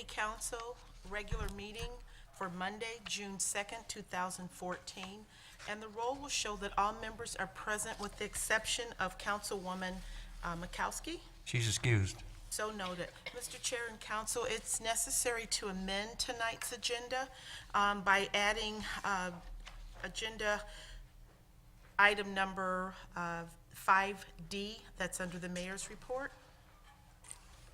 Council regular meeting for Monday, June 2nd, 2014. And the roll will show that all members are present with the exception of Councilwoman Makowski. She's excused. So noted. Mr. Chair and Council, it's necessary to amend tonight's agenda by adding agenda item number 5D, that's under the mayor's report.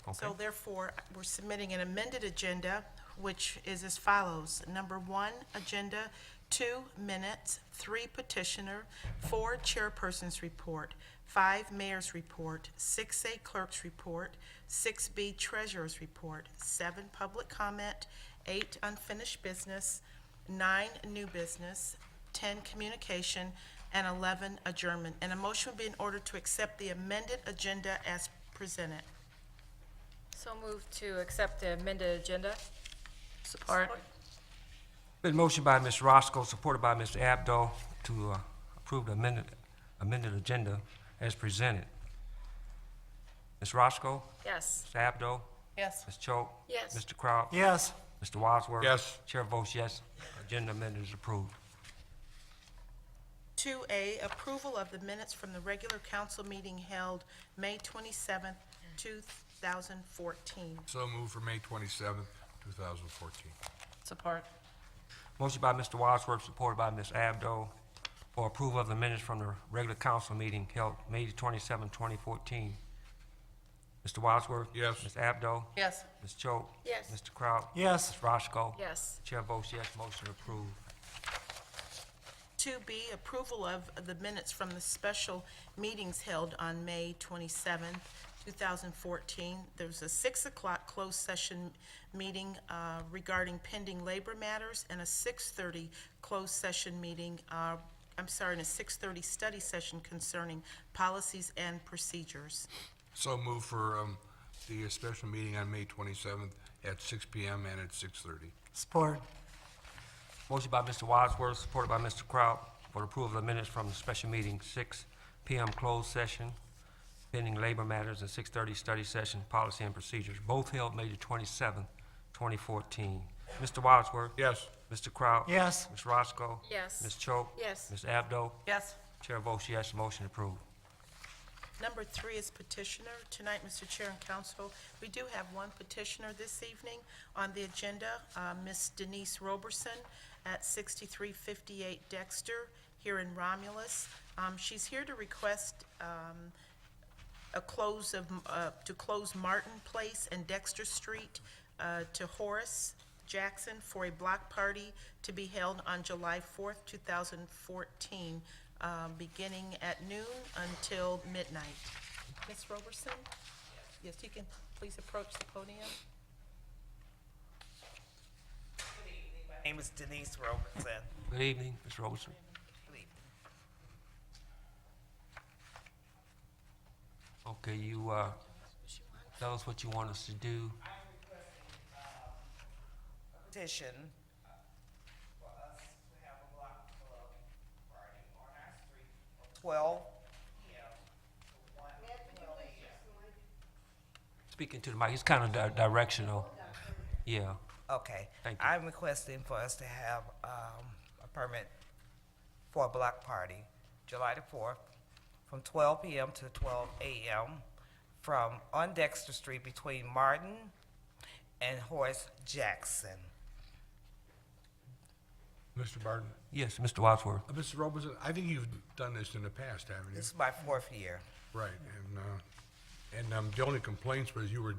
Okay. So therefore, we're submitting an amended agenda, which is as follows. Number 1, agenda, 2, minutes, 3, petitioner, 4, chairperson's report, 5, mayor's report, 6A, clerk's report, 6B, treasurer's report, 7, public comment, 8, unfinished business, 9, new business, 10, communication, and 11, adjournment. And a motion would be in order to accept the amended agenda as presented. So moved to accept the amended agenda. Support. Been motioned by Ms. Roscoe, supported by Mr. Abdo, to approve the amended agenda as presented. Ms. Roscoe? Yes. Ms. Abdo? Yes. Ms. Choate? Yes. Mr. Kraut? Yes. Mr. Wadsworth? Yes. Chair votes yes. Agenda amendment is approved. 2A, approval of the minutes from the regular council meeting held May 27th, 2014. So moved for May 27th, 2014. Support. Motion by Mr. Wadsworth, supported by Ms. Abdo, for approval of the minutes from the regular council meeting held May 27, 2014. Mr. Wadsworth? Yes. Ms. Abdo? Yes. Ms. Choate? Yes. Mr. Kraut? Yes. Ms. Roscoe? Yes. Chair votes yes, motion approved. 2B, approval of the minutes from the special meetings held on May 27th, 2014. There was a 6 o'clock closed session meeting regarding pending labor matters and a 6:30 closed session meeting, and a 6:30 study session concerning policies and procedures. So moved for the special meeting on May 27th at 6 p.m. and at 6:30. Support. Motion by Mr. Wadsworth, supported by Mr. Kraut, for approval of the minutes from the special meeting, 6 p.m. closed session, pending labor matters, and 6:30 study session, policy and procedures, both held May the 27th, 2014. Mr. Wadsworth? Yes. Mr. Kraut? Yes. Ms. Roscoe? Yes. Ms. Choate? Yes. Ms. Abdo? Yes. Chair votes yes, motion approved. Number 3 is petitioner. Tonight, Mr. Chair and Council, we do have one petitioner this evening on the agenda, Ms. Denise Roberson at 6358 Dexter here in Romulus. She's here to request to close Martin Place and Dexter Street to Horace Jackson for a block party to be held on July 4th, 2014, beginning at noon until midnight. Ms. Roberson? Yes, you can please approach the podium. My name is Denise Robertson. Good evening, Ms. Robertson. Good evening. Okay, you tell us what you want us to do. Petition for us to have a block club party on our street from 12 p.m. to 1 a.m. Speaking to the mic, it's kind of directional. Yeah. Okay. Thank you. I'm requesting for us to have a permit for a block party, July the 4th, from 12 p.m. to 12 a.m. on Dexter Street between Martin and Horace Jackson. Mr. Barton? Yes, Mr. Wadsworth. Mr. Robertson, I think you've done this in the past, haven't you? This is my 4th year. Right, and the only complaints was you were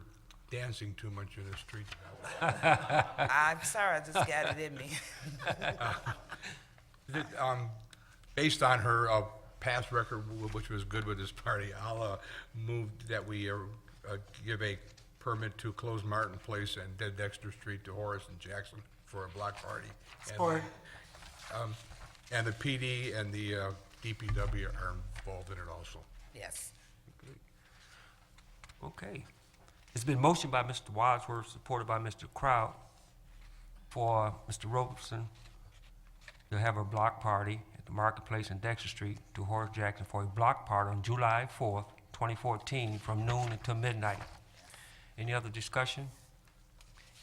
dancing too much in the street. I'm sorry, I just got it in me. Based on her past record, which was good with this party, I'll move that we give a permit to close Martin Place and Dexter Street to Horace and Jackson for a block party. Support. And the PD and the DPW are involved in it also. Yes. Okay. It's been motioned by Mr. Wadsworth, supported by Mr. Kraut, for Mr. Robertson to have a block party at the Marketplace in Dexter Street to Horace Jackson for a block party on July 4th, 2014, from noon until midnight. Any other discussion?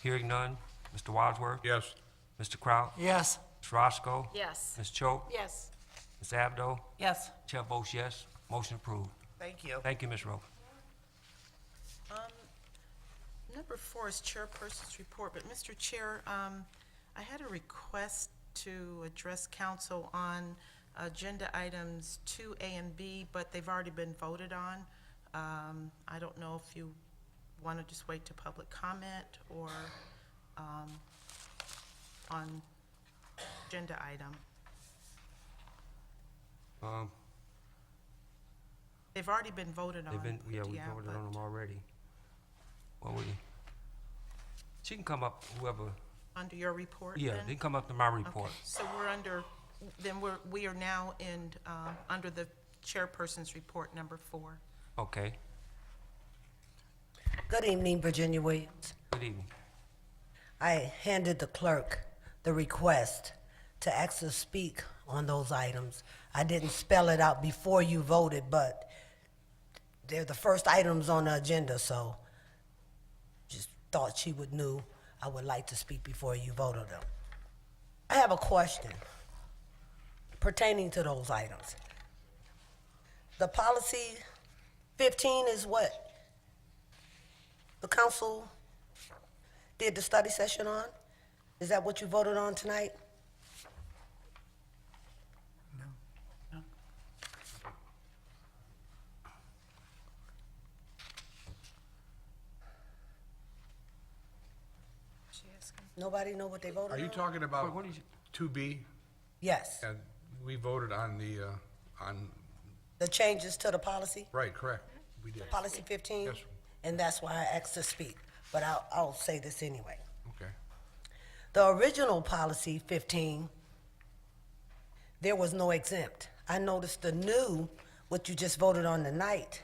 Hearing none. Mr. Wadsworth? Yes. Mr. Kraut? Yes. Ms. Roscoe? Yes. Ms. Choate? Yes. Ms. Abdo? Yes. Chair votes yes. Motion approved. Thank you. Thank you, Ms. Rowe. Number 4 is chairperson's report, but Mr. Chair, I had a request to address council on agenda items 2A and B, but they've already been voted on. I don't know if you want to just wait to public comment or on agenda item. They've already been voted on. They've been, yeah, we voted on them already. Well, she can come up, whoever, Under your report, yeah, then? they can come up to my report. Okay, so we are now in, under the chairperson's report, number 4. Okay, Good evening, Virginia Williams. good evening. I handed the clerk the request to actually speak on those items. I didn't spell it out before you voted, but they're the first items on the agenda, so just thought she would knew I would like to speak before you voted them. I have a question pertaining to those items. The policy 15 is what the council did the study session on? Is that what you voted on tonight? Nobody know what they voted on? Are you talking about What is it? 2B? Yes, And we voted on the, on, the changes to the policy, right, correct. We did. policy 15? Yes. And that's why I asked to speak, but I'll say this anyway. Okay. The original policy 15, there was no exempt. I noticed the new, what you just voted on tonight,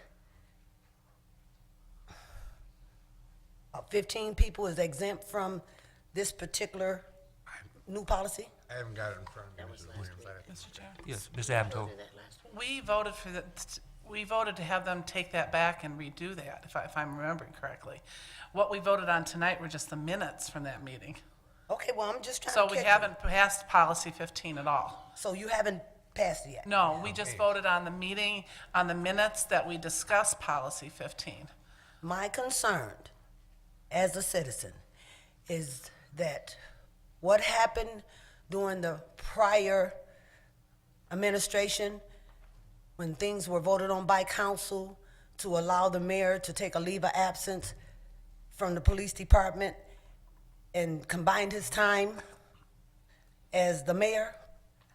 15 people is exempt from this particular new policy? I haven't got it in front of me, Mrs. Williams. Mr. Chair. Yes, Ms. Abdo. We voted for we voted to have them take that back and redo that, if I'm remembering correctly. What we voted on tonight were just the minutes from that meeting. Okay, well, I'm just trying So to we catch you. haven't passed policy 15 at all. So you haven't passed it yet? No, we just voted on the meeting, on the minutes that we discussed policy 15. My concern as a citizen is that what happened during the prior administration, when things were voted on by council to allow the mayor to take a leave of absence from the police department and combined his time as the mayor,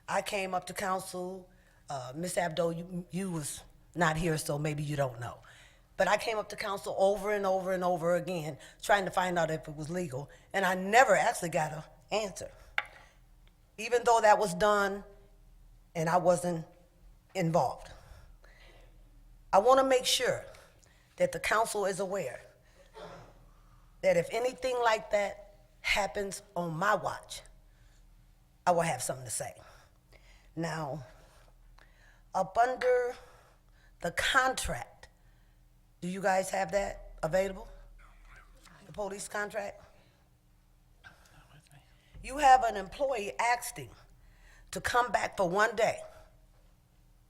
I came up to council, Ms. Abdo, you was not here, so maybe you don't know. But I came up to council over and over and over again, trying to find out if it was legal, and I never actually got an answer. Even though that was done and I wasn't involved. I want to make sure that the council is aware that if anything like that happens on my watch, I will have something to say. Now, up under the contract, do you guys have that available? The police contract? You have an employee asking to come back for one day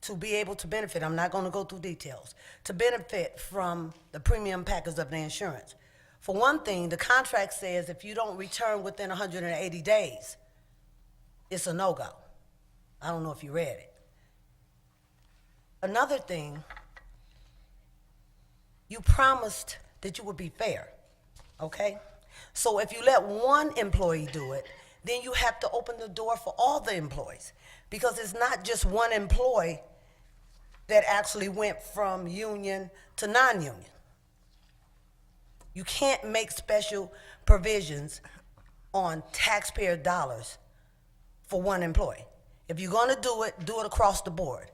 to be able to benefit, I'm not gonna go through details, to benefit from the premium package of the insurance. For one thing, the contract says if you don't return within 180 days, it's a no-go. I don't know if you read it. Another thing, you promised that you would be fair, okay? So if you let one employee do it, then you have to open the door for all the employees, because it's not just one employee that actually went from union to non-union. You can't make special provisions on taxpayer dollars for one employee. If you're gonna do it across the board.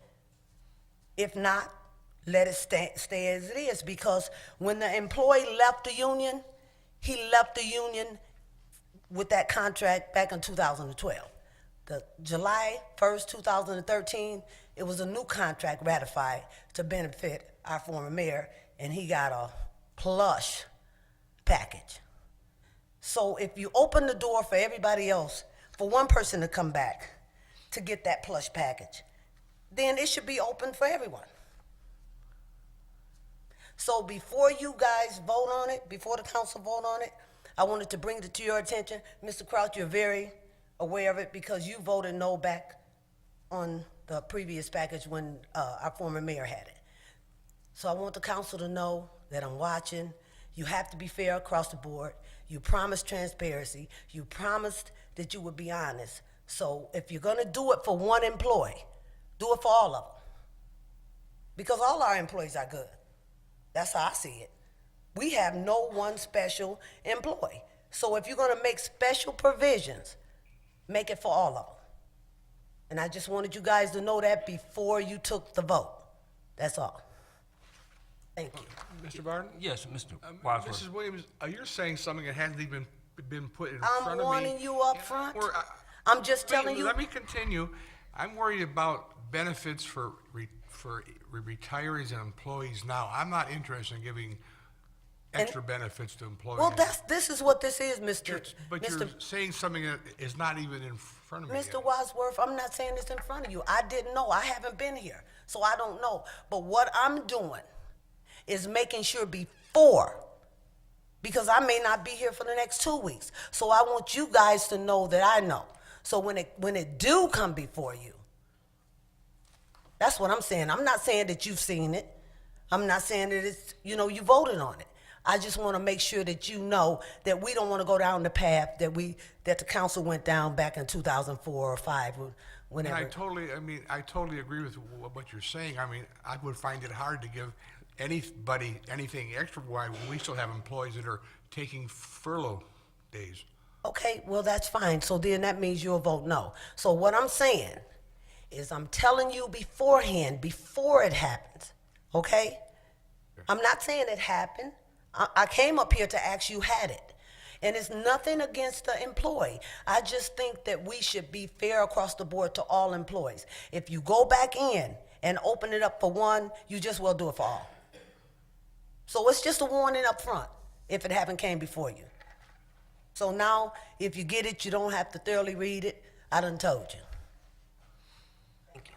If not, let it stay as it is, because when the employee left the union, he left the union with that contract back in 2012. The July 1st, 2013, it was a new contract ratified to benefit our former mayor, and he got a plush package. So if you open the door for everybody else, for one person to come back to get that plush package, then it should be open for everyone. So before you guys vote on it, before the council vote on it, I wanted to bring it to your attention. Mr. Crouch, you're very aware of it because you voted no back on the previous package when our former mayor had it. So I want the council to know that I'm watching. You have to be fair across the board. You promised transparency. You promised that you would be honest. So if you're gonna do it for one employee, do it for all of them. Because all our employees are good. That's how I see it. We have no one special employee. So if you're gonna make special provisions, make it for all of them. And I just wanted you guys to know that before you took the vote. That's all. Thank you. Mr. Barton? Yes, Mr. Wadsworth. Mrs. Williams, you're saying something that hasn't even been put in front of me. I'm warning you up And front. we're- I'm just wait, telling you. Let me continue. I'm worried about benefits for retirees and employees now. I'm not interested in giving extra benefits to employees. Well, this is what this is, Mr. But you're saying something that is not even in front of me Mr. yet. Wadsworth, I'm not saying this in front of you. I didn't know. I haven't been here, so I don't know. But what I'm doing is making sure before, because I may not be here for the next 2 weeks. So I want you guys to know that I know. So when it do come before you, that's what I'm saying. I'm not saying that you've seen it. I'm not saying that it's, you voted on it. I just want to make sure that you know that we don't want to go down the path that the council went down back in 2004 or 5, And whenever. I totally agree with what you're saying. I mean, I would find it hard to give anybody anything extra while we still have employees that are taking furlough days. Okay, well, that's fine. So then that means you'll vote no. So what I'm saying is I'm telling you beforehand, before it happens, okay? I'm not saying it happened. I came up here to ask you had it. And it's nothing against the employee. I just think that we should be fair across the board to all employees. If you go back in and open it up for one, you just will do it for all. So it's just a warning up front if it haven't came before you. So now, if you get it, you don't have to thoroughly read it. I done told you. Thank you.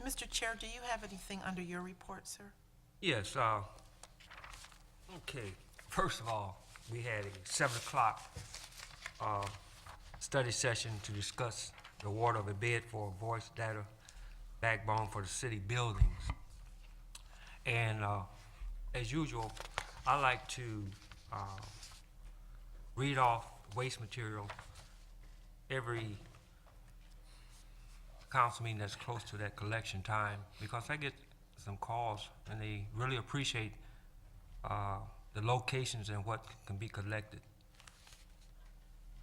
Mr. Chair, do you have anything under your report, sir? Yes, okay. First of all, we had a 7 o'clock study session to discuss the award of a bid for a voice data backbone for the city buildings. And as usual, I like to read off waste material every council meeting that's close to that collection time, because I get some calls and they really appreciate the locations and what can be collected.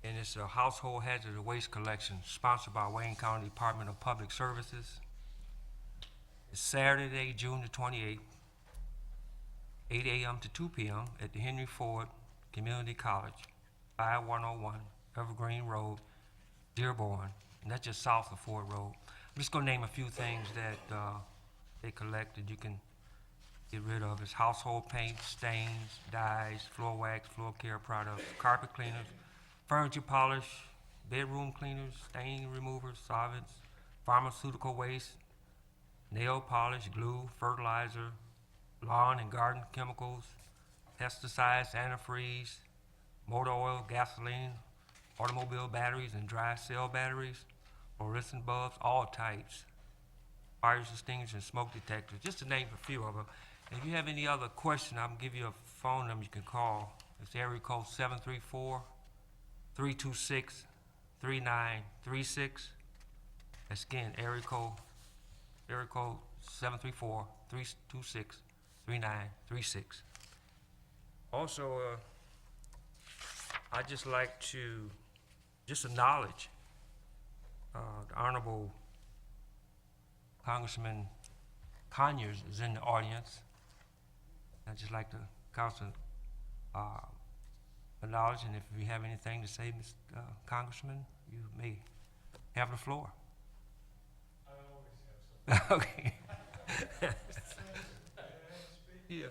And it's a household hazardous waste collection sponsored by Wayne County Department of Public Services. It's Saturday, June the 28th, 8 a.m. to 2 p.m. at the Henry Ford Community College, 5101 Evergreen Road, Dearborn, and that's just south of Ford Road. I'm just gonna name a few things that they collected you can get rid of. It's household paint, stains, dyes, floor wax, floor care products, carpet cleaners, furniture polish, bedroom cleaners, stain removers, solvents, pharmaceutical waste, nail polish, glue, fertilizer, lawn and garden chemicals, pesticides, antifreeze, motor oil, gasoline, automobile batteries and dry cell batteries, fluorescent bulbs, all types, fire extinguishers and smoke detectors, just to name a few of them. And if you have any other question, I'll give you a phone number you can call. It's area code 734-326-3936. That's again, area code 734-326-3936. Also, I'd just like to just acknowledge the Honorable Congressman Conyers is in the audience. I'd just like to council acknowledge, and if you have anything to say, Mr. Congressman, you may have the floor. I always have something. Okay. Yeah.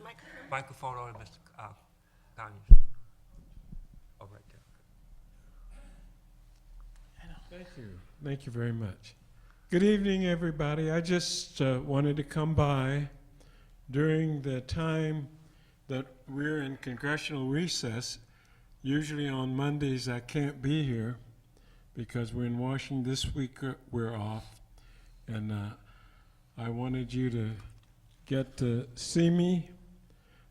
Microphone. Microphone on, Mr. Conyers. Oh, right there. Thank you. Thank you very much. Good evening, everybody. I just wanted to come by during the time that we're in congressional recess. Usually on Mondays, I can't be here because we're in Washington. This week, we're off. And I wanted you to get to see me.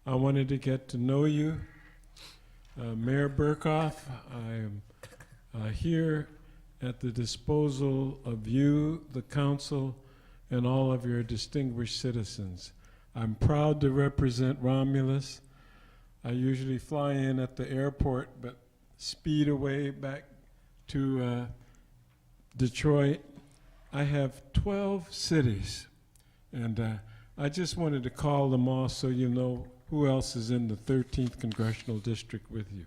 I wanted to get to know you. Mayor Burkhoff, I am here at the disposal of you, the council, and all of your distinguished citizens. I'm proud to represent Romulus. I usually fly in at the airport, but speed away back to Detroit. I have 12 cities, and I just wanted to call them all so you know who else is in the 13th Congressional District with you.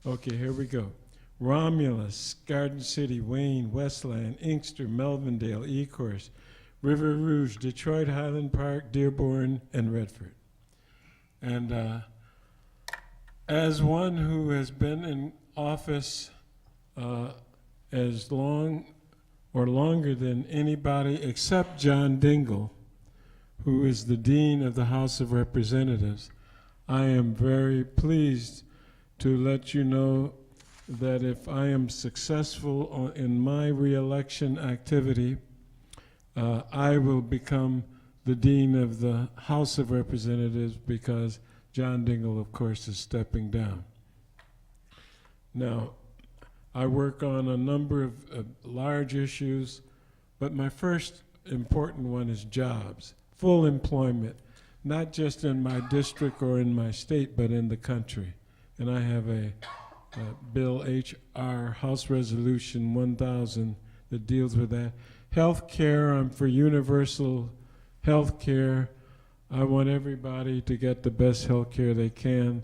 Okay, here we go. Romulus, Garden City, Wayne, Westland, Inkster, Melvindale, Ecorse, River Rouge, Detroit, Highland Park, Dearborn, and Redford. And as one who has been in office as long or longer than anybody except John Dingell, who is the Dean of the House of Representatives, I am very pleased to let you know that if I am successful in my reelection activity, I will become the Dean of the House of Representatives because John Dingell, of course, is stepping down. Now, I work on a number of large issues, but my first important one is jobs, full employment, not just in my district or in my state, but in the country. And I have a Bill H.R. House Resolution 1000 that deals with that. Health care, I'm for universal health care. I want everybody to get the best health care they can.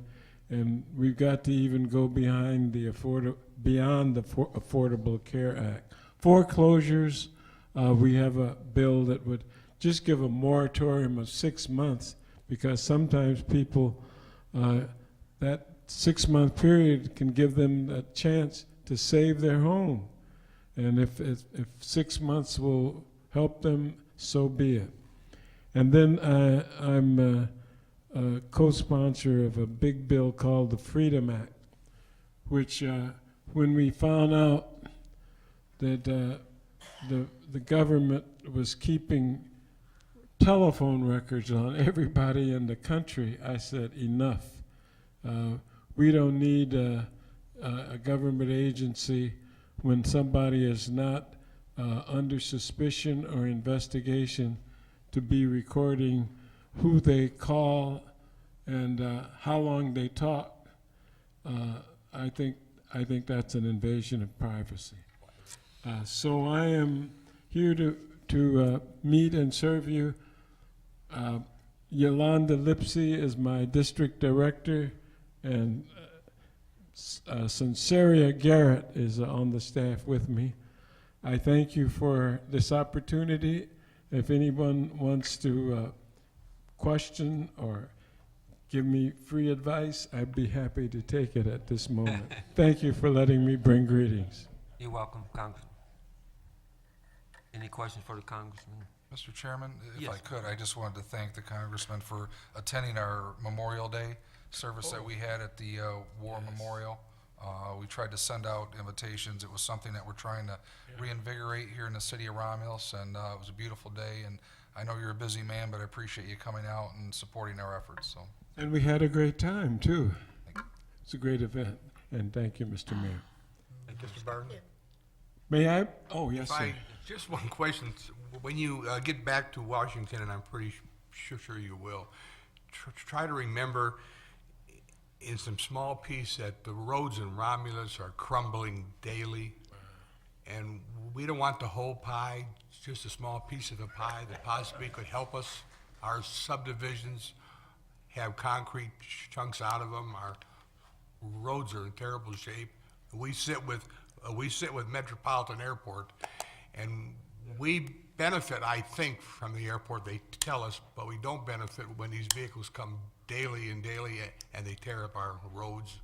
And we've got to even go beyond the Affordable Care Act. Foreclosures, we have a bill that would just give a moratorium of 6 months because sometimes people, that 6-month period can give them a chance to save their home. And if 6 months will help them, so be it. And then I'm a co-sponsor of a big bill called the Freedom Act, which when we found out that the government was keeping telephone records on everybody in the country, I said, enough. We don't need a government agency when somebody is not under suspicion or investigation to be recording who they call and how long they talk. I think that's an invasion of privacy. So I am here to meet and serve you. Yolanda Lipsy is my district director, and Sinceria Garrett is on the staff with me. I thank you for this opportunity. If anyone wants to question or give me free advice, I'd be happy to take it at this moment. Thank you for letting me bring greetings. You're welcome, Congressman. Any questions for the Congressman? Mr. Chairman, if Yes. I could, I just wanted to thank the congressman for attending our Memorial Day service that we had at the War Memorial. We tried to send out invitations. It was something that we're trying to reinvigorate here in the city of Romulus, and it was a beautiful day. And I know you're a busy man, but I appreciate you coming out and supporting our efforts. So, And we had a great time, too. It's a great event, and thank you, Mr. Mayor. Mr. Barton? May I? Oh, yes, If sir. just one question. When you get back to Washington, and I'm pretty sure you will, try to remember in some small piece that the roads in Romulus are crumbling daily, and we don't want the whole pie, just a small piece of the pie that possibly could help us. Our subdivisions have concrete chunks out of them. Our roads are in terrible shape. We sit with Metropolitan Airport, and we benefit, I think, from the airport, they tell us, but we don't benefit when these vehicles come daily and daily and they tear up our roads.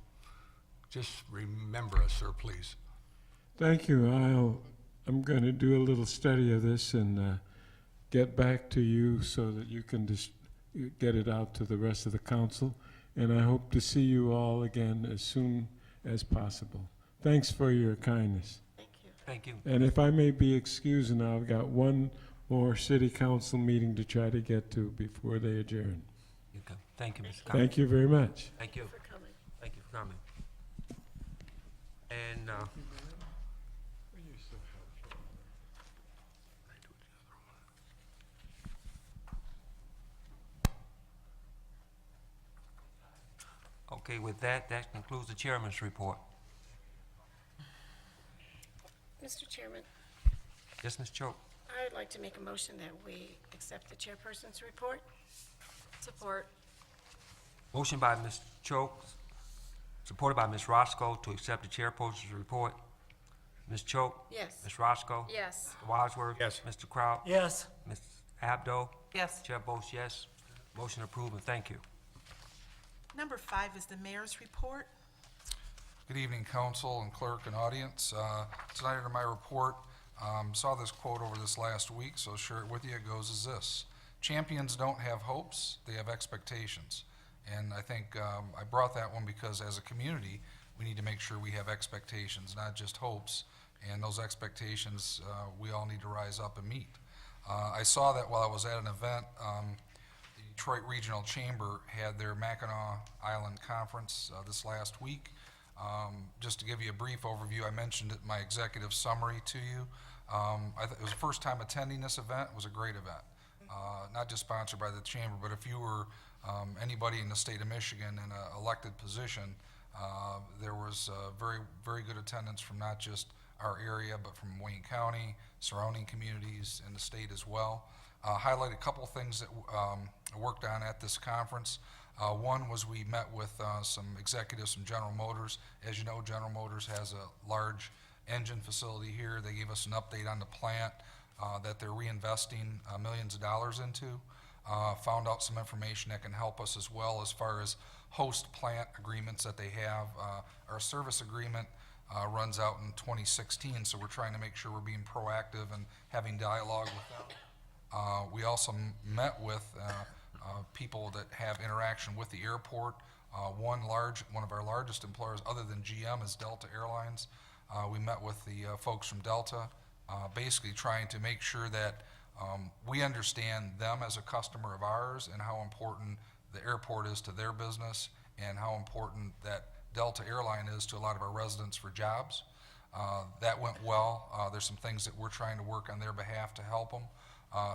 Just remember us, sir, please. Thank you. I'm going to do a little study of this and get back to you so that you can get it out to the rest of the council. And I hope to see you all again as soon as possible. Thanks for your kindness. Thank you. Thank you. And if I may be excused now, I've got one more city council meeting to try to get to before they adjourn. You can. Thank you, Mr. Conley. Thank you very much. Thank you. For coming. Thank you for coming. And, okay, with that, that concludes the chairman's report. Mr. Chairman, Yes, Ms. Choate? I would like to make a motion that we accept the chairperson's report. Support. Motion by Ms. Choate, supported by Ms. Roscoe to accept the chairperson's report. Ms. Choate? Yes. Ms. Roscoe? Yes. Mr. Wadsworth? Yes. Mr. Kraut? Yes. Ms. Abdo? Yes. Chair votes yes. Motion approved, and thank you. Number 5 is the mayor's report. Good evening, council and clerk and audience. Tonight under my report, saw this quote over this last week, so I'll share it with you. It goes as this: champions don't have hopes, they have expectations. And I think I brought that one because as a community, we need to make sure we have expectations, not just hopes. And those expectations, we all need to rise up and meet. I saw that while I was at an event. The Detroit Regional Chamber had their Mackinac Island Conference this last week. Just to give you a brief overview, I mentioned it in my executive summary to you. It was the first time attending this event. It was a great event. Not just sponsored by the chamber, but if you were anybody in the state of Michigan in an elected position, there was very, very good attendance from not just our area, but from Wayne County, surrounding communities, and the state as well. Highlight a couple things that I worked on at this conference. One was we met with some executives from General Motors. As you know, General Motors has a large engine facility here. They gave us an update on the plant that they're reinvesting millions of dollars into. Found out some information that can help us as well as far as host plant agreements that they have. Our service agreement runs out in 2016, so we're trying to make sure we're being proactive and having dialogue with them. We also met with people that have interaction with the airport. One of our largest employers, other than GM, is Delta Airlines. We met with the folks from Delta, basically trying to make sure that we understand them as a customer of ours and how important the airport is to their business and how important that Delta airline is to a lot of our residents for jobs. That went well. There's some things that we're trying to work on their behalf to help them.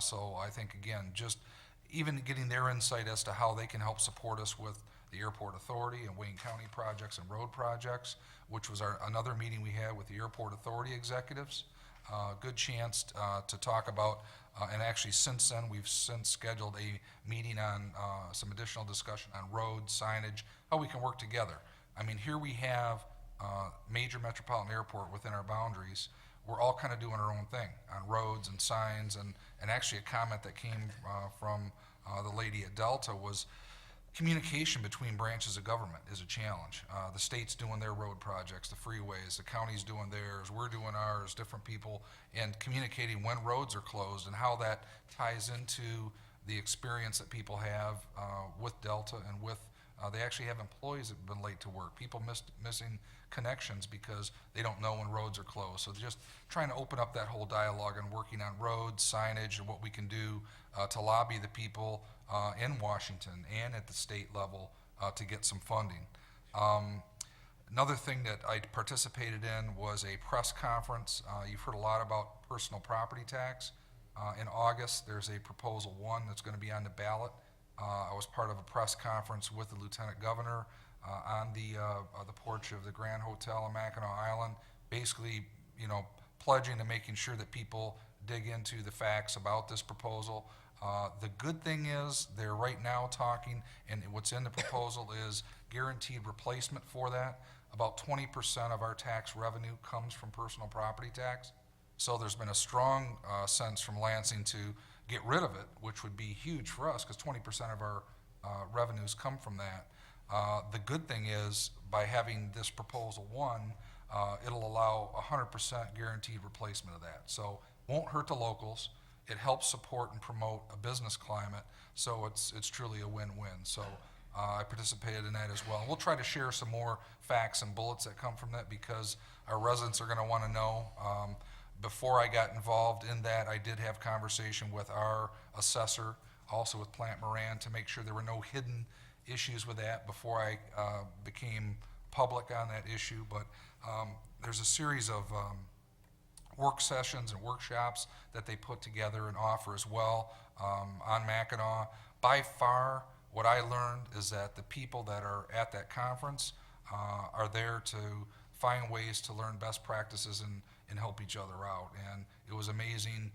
So I think, again, just even getting their insight as to how they can help support us with the Airport Authority and Wayne County projects and road projects, which was another meeting we had with the Airport Authority executives. Good chance to talk about, and actually since then, we've since scheduled a meeting on some additional discussion on roads, signage, how we can work together. I mean, here we have major metropolitan airport within our boundaries. We're all kind of doing our own thing on roads and signs, and actually a comment that came from the lady at Delta was communication between branches of government is a challenge. The state's doing their road projects, the freeways, the county's doing theirs, we're doing ours, different people, and communicating when roads are closed and how that ties into the experience that people have with Delta and with they actually have employees that have been late to work, people missing connections because they don't know when roads are closed. So just trying to open up that whole dialogue and working on roads, signage, and what we can do to lobby the people in Washington and at the state level to get some funding. Another thing that I participated in was a press conference. You've heard a lot about personal property tax. In August, there's a proposal 1 that's going to be on the ballot. I was part of a press conference with the Lieutenant Governor on the porch of the Grand Hotel in Mackinac Island, basically, pledging and making sure that people dig into the facts about this proposal. The good thing is they're right now talking, and what's in the proposal is guaranteed replacement for that. About 20% of our tax revenue comes from personal property tax. So there's been a strong sense from Lansing to get rid of it, which would be huge for us, because 20% of our revenues come from that. The good thing is, by having this proposal won, it'll allow 100% guaranteed replacement of that. So won't hurt the locals. It helps support and promote a business climate, so it's truly a win-win. So I participated in that as well. We'll try to share some more facts and bullets that come from that, because our residents are going to want to know. Before I got involved in that, I did have conversation with our assessor, also with Plant Moran, to make sure there were no hidden issues with that before I became public on that issue. But there's a series of work sessions and workshops that they put together and offer as well on Mackinac. By far, what I learned is that the people that are at that conference are there to find ways to learn best practices and help each other out. And it was amazing,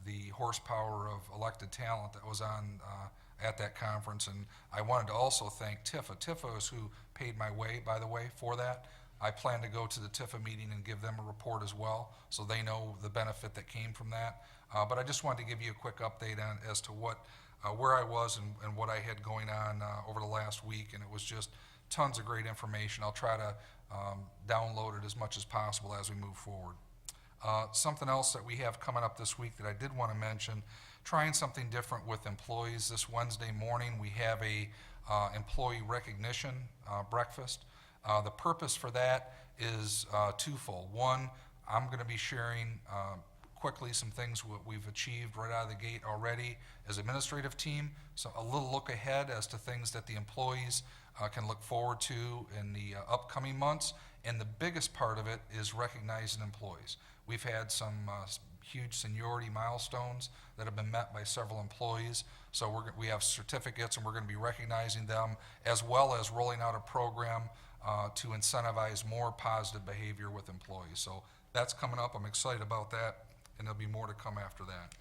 the horsepower of elected talent that was on at that conference. And I wanted to also thank Tifa. Tifa is who paid my way, by the way, for that. I plan to go to the Tifa meeting and give them a report as well, so they know the benefit that came from that. But I just wanted to give you a quick update on as to what, where I was and what I had going on over the last week, and it was just tons of great information. I'll try to download it as much as possible as we move forward. Something else that we have coming up this week that I did want to mention, trying something different with employees. This Wednesday morning, we have a employee recognition breakfast. The purpose for that is twofold. One, I'm going to be sharing quickly some things we've achieved right out of the gate already as administrative team. So a little look ahead as to things that the employees can look forward to in the upcoming months. And the biggest part of it is recognizing employees. We've had some huge seniority milestones that have been met by several employees. So we have certificates, and we're going to be recognizing them, as well as rolling out a program to incentivize more positive behavior with employees. So that's coming up. I'm excited about that, and there'll be more to come after that.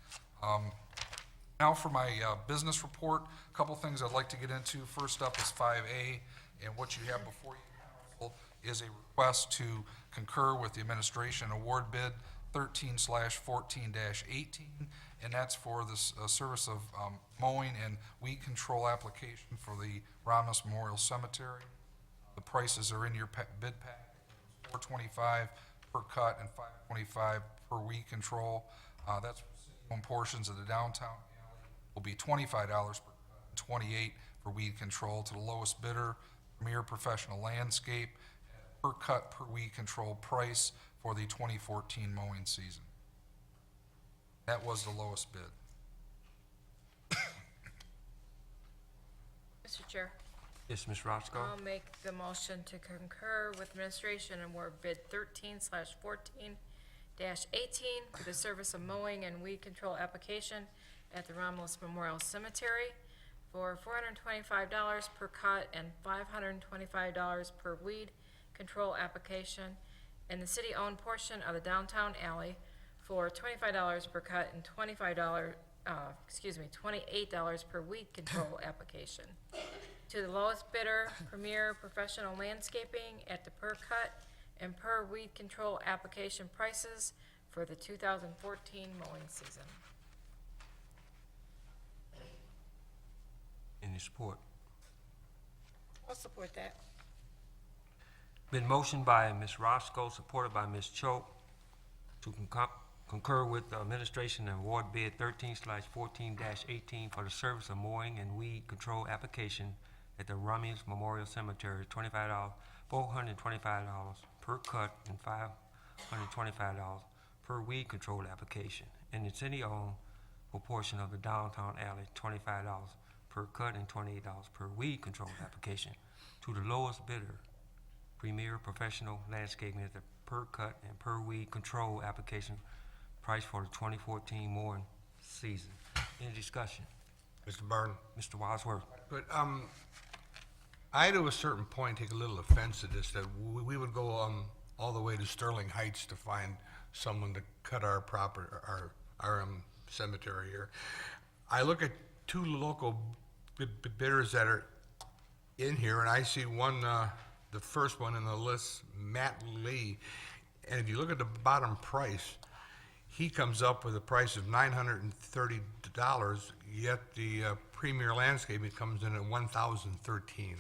Now for my business report, a couple things I'd like to get into. First up is 5A, and what you have before you, council, is a request to concur with the administration award bid 13/14-18, and that's for the service of mowing and weed control application for the Romulus Memorial Cemetery. The prices are in your bid pack, $425 per cut and $525 per weed control. That's for city-owned portions of the downtown alley. Will be $25 per cut and $28 for weed control to the lowest bidder, Premier Professional Landscape, per cut per weed control price for the 2014 mowing season. That was the lowest bid. Mr. Chair, Yes, Ms. Roscoe? I'll make the motion to concur with administration and award bid 13/14-18 for the service of mowing and weed control application at the Romulus Memorial Cemetery for $425 per cut and $525 per weed control application in the city-owned portion of the downtown alley for $25 per cut and $28 per weed control application. To the lowest bidder, Premier Professional Landscaping, at the per cut and per weed control application prices for the 2014 mowing season. Any support? I'll support that. Been motioned by Ms. Roscoe, supported by Ms. Choate, to concur with the administration and award bid 13/14-18 for the service of mowing and weed control application at the Romulus Memorial Cemetery, $425 per cut and $525 per weed control application. In the city-owned portion of the downtown alley, $25 per cut and $28 per weed control application. To the lowest bidder, Premier Professional Landscaping, at the per cut and per weed control application price for the 2014 mowing season. Any discussion? Mr. Barton? Mr. Wadsworth? But I, to a certain point, take a little offense at this, that we would go all the way to Sterling Heights to find someone to cut our cemetery here. I look at two local bidders that are in here, and I see one, the first one in the list, Matt Lee, and if you look at the bottom price, he comes up with a price of $930, yet the Premier Landscaping comes in at $1,013.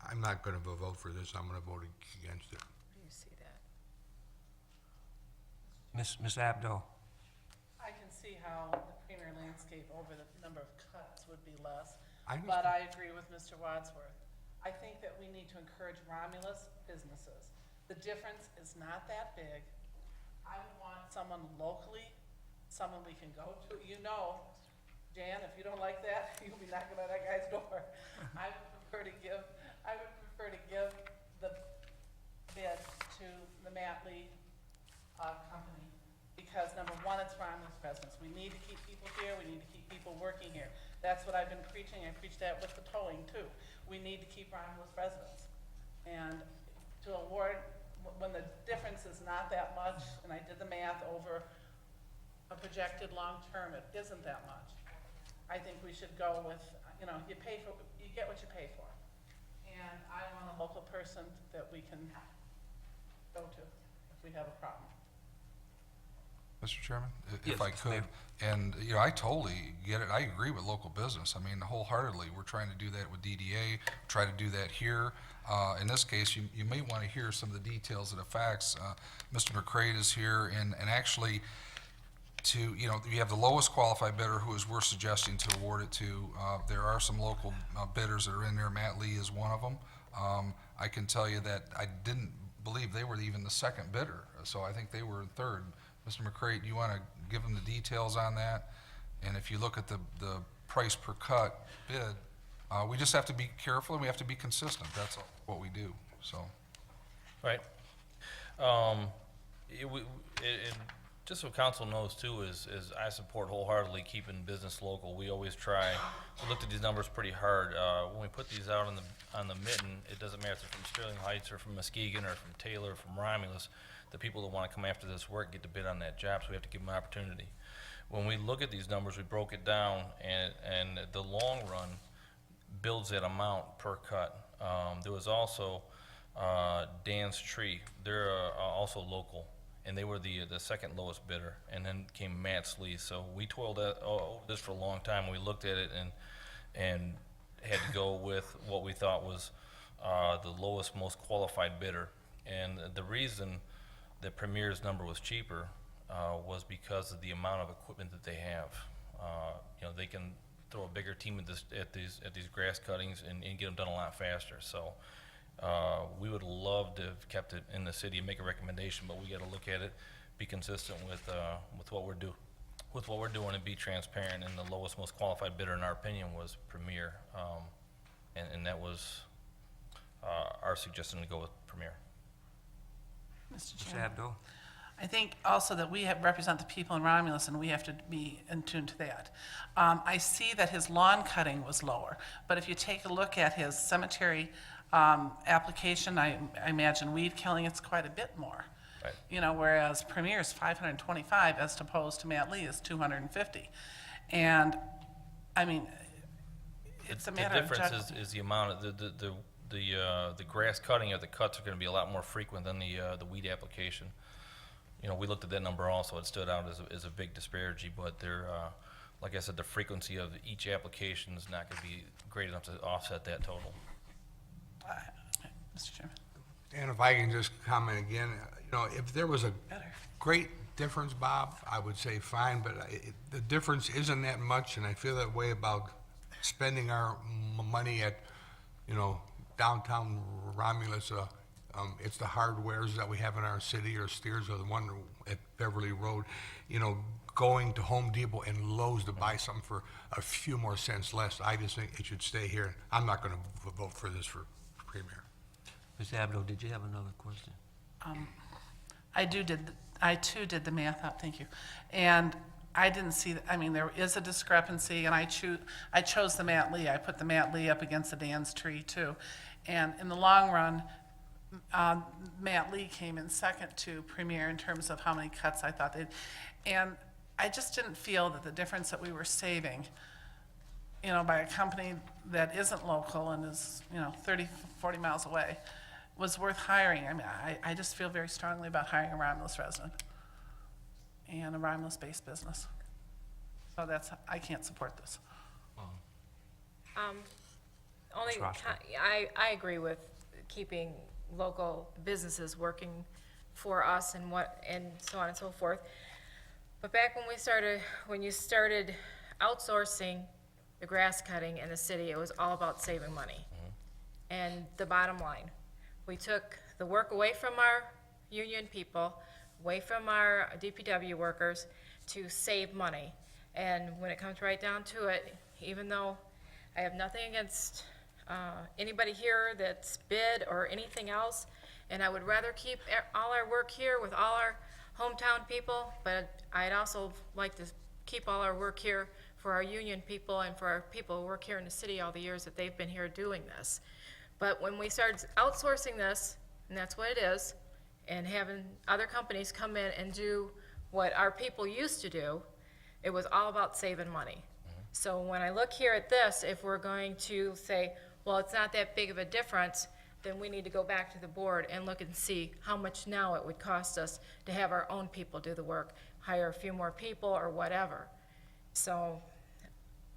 I'm not gonna vote for this, I'm gonna vote against it. Do you see that? Ms. Abdo? I can see how the Premier Landscape over the number of cuts would be less, I but understand. I agree with Mr. Wadsworth. I think that we need to encourage Romulus businesses. The difference is not that big. I would want someone locally, someone we can go to. You know, Jan, if you don't like that, you'll be knocking on that guy's door. I would prefer to give the bid to the Matt Lee company, because number one, it's Romulus residents. We need to keep people here, we need to keep people working here. That's what I've been preaching, I preach that with the towing too. We need to keep Romulus residents. And to award, when the difference is not that much, and I did the math over a projected long-term, it isn't that much. I think we should go with, you know, you get what you pay for. And I want a local person that we can go to if we have a problem. Mr. Chairman, Yes, if I Mr. could, Mayor. and, you know, I totally get it, I agree with local business, I mean, wholeheartedly, we're trying to do that with DDA, try to do that here. In this case, you may want to hear some of the details of the facts. Mr. McCray is here, and actually, you know, you have the lowest qualified bidder, who is we're suggesting to award it to. There are some local bidders that are in there, Matt Lee is one of them. I can tell you that I didn't believe they were even the second bidder, so I think they were in third. Mr. McCray, do you want to give them the details on that? And if you look at the price per cut bid, we just have to be careful and we have to be consistent. That's all, what we do, so. Right. Just so council knows too, is I support wholeheartedly keeping business local. We always try. We looked at these numbers pretty hard. When we put these out on the mitten, it doesn't matter if they're from Sterling Heights or from Muskegon or from Taylor or from Romulus. The people that want to come after this work get to bid on that job, so we have to give them an opportunity. When we look at these numbers, we broke it down, and the long run builds that amount per cut. There was also Dan's Tree. They're also local, and they were the second lowest bidder, and then came Matt's Lee. So we toiled over this for a long time. We looked at it and had to go with what we thought was the lowest, most qualified bidder. And the reason that Premier's number was cheaper was because of the amount of equipment that they have. You know, they can throw a bigger team at these grass cuttings and get them done a lot faster. So we would love to have kept it in the city and make a recommendation, but we got to look at it, be consistent with what we're doing, and be transparent. And the lowest, most qualified bidder, in our opinion, was Premier, and that was our suggestion to go with Premier. Mr. Ms. Chairman. Abdo? I think also that we represent the people in Romulus, and we have to be in tune to that. I see that his lawn cutting was lower, but if you take a look at his cemetery application, I imagine weed killing, it's quite a bit more. Right. You know, whereas Premier's 525 as opposed to Matt Lee is 250. And, I mean, it's a matter of... The difference is the amount of the grass cutting or the cuts are going to be a lot more frequent than the weed application. You know, we looked at that number also. It stood out as a big disparity, but they're, like I said, the frequency of each application is not going to be great enough to offset that total. Mr. Chairman. And if I can just comment again, you know, if there was a Better. great difference, Bob, I would say fine, but the difference isn't that much, and I feel that way about spending our money at, you know, downtown Romulus. It's the hardwares that we have in our city, or Steers, or the one at Beverly Road, you know, going to Home Depot and Lowe's to buy something for a few more cents less. I just think it should stay here. I'm not going to vote for this for Premier. Ms. Abdo, did you have another question? I too did the math out, thank you. And I didn't see, I mean, there is a discrepancy, and I chose the Matt Lee. I put the Matt Lee up against the Dan's Tree too. And in the long run, Matt Lee came in second to Premier in terms of how many cuts I thought they'd, and I just didn't feel that the difference that we were saving, you know, by a company that isn't local and is, you know, 30, 40 miles away, was worth hiring. I mean, I just feel very strongly about hiring a Romulus resident. and a Romulus-based business. So I can't support this. Only, Ms. Roscoe. I agree with keeping local businesses working for us and so on and so forth. But back when you started outsourcing the grass cutting in the city, it was all about saving money. And the bottom line, we took the work away from our union people, away from our DPW workers to save money. And when it comes right down to it, even though I have nothing against anybody here that's bid or anything else, and I would rather keep all our work here with all our hometown people, but I'd also like to keep all our work here for our union people and for our people who work here in the city all the years that they've been here doing this. But when we started outsourcing this, and that's what it is, and having other companies come in and do what our people used to do, it was all about saving money. So when I look here at this, if we're going to say, well, it's not that big of a difference, then we need to go back to the board and look and see how much now it would cost us to have our own people do the work, hire a few more people or whatever. So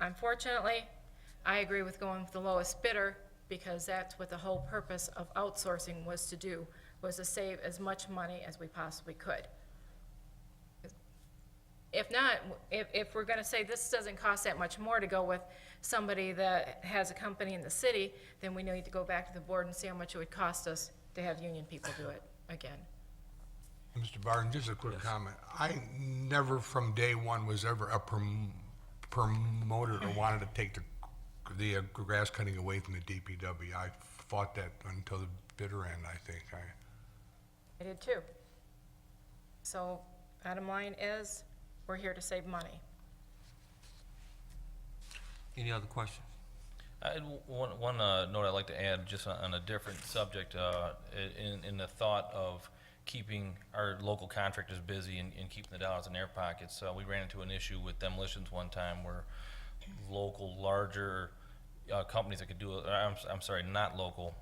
unfortunately, I agree with going with the lowest bidder, because that's what the whole purpose of outsourcing was to do, was to save as much money as we possibly could. If not, if we're gonna say this doesn't cost that much more to go with somebody that has a company in the city, then we need to go back to the board and see how much it would cost us to have union people do it again. Mr. Barton, just a quick comment. I never from day one was ever a promoter or wanted to take the grass cutting away from the DPW. I fought that until the bitter end, I think. I did too. So bottom line is, we're here to save money. Any other questions? One note I'd like to add, just on a different subject, in the thought of keeping our local contractors busy and keeping the dollars in their pockets. We ran into an issue with demolitions one time where local, larger companies that could do it, I'm sorry, not local,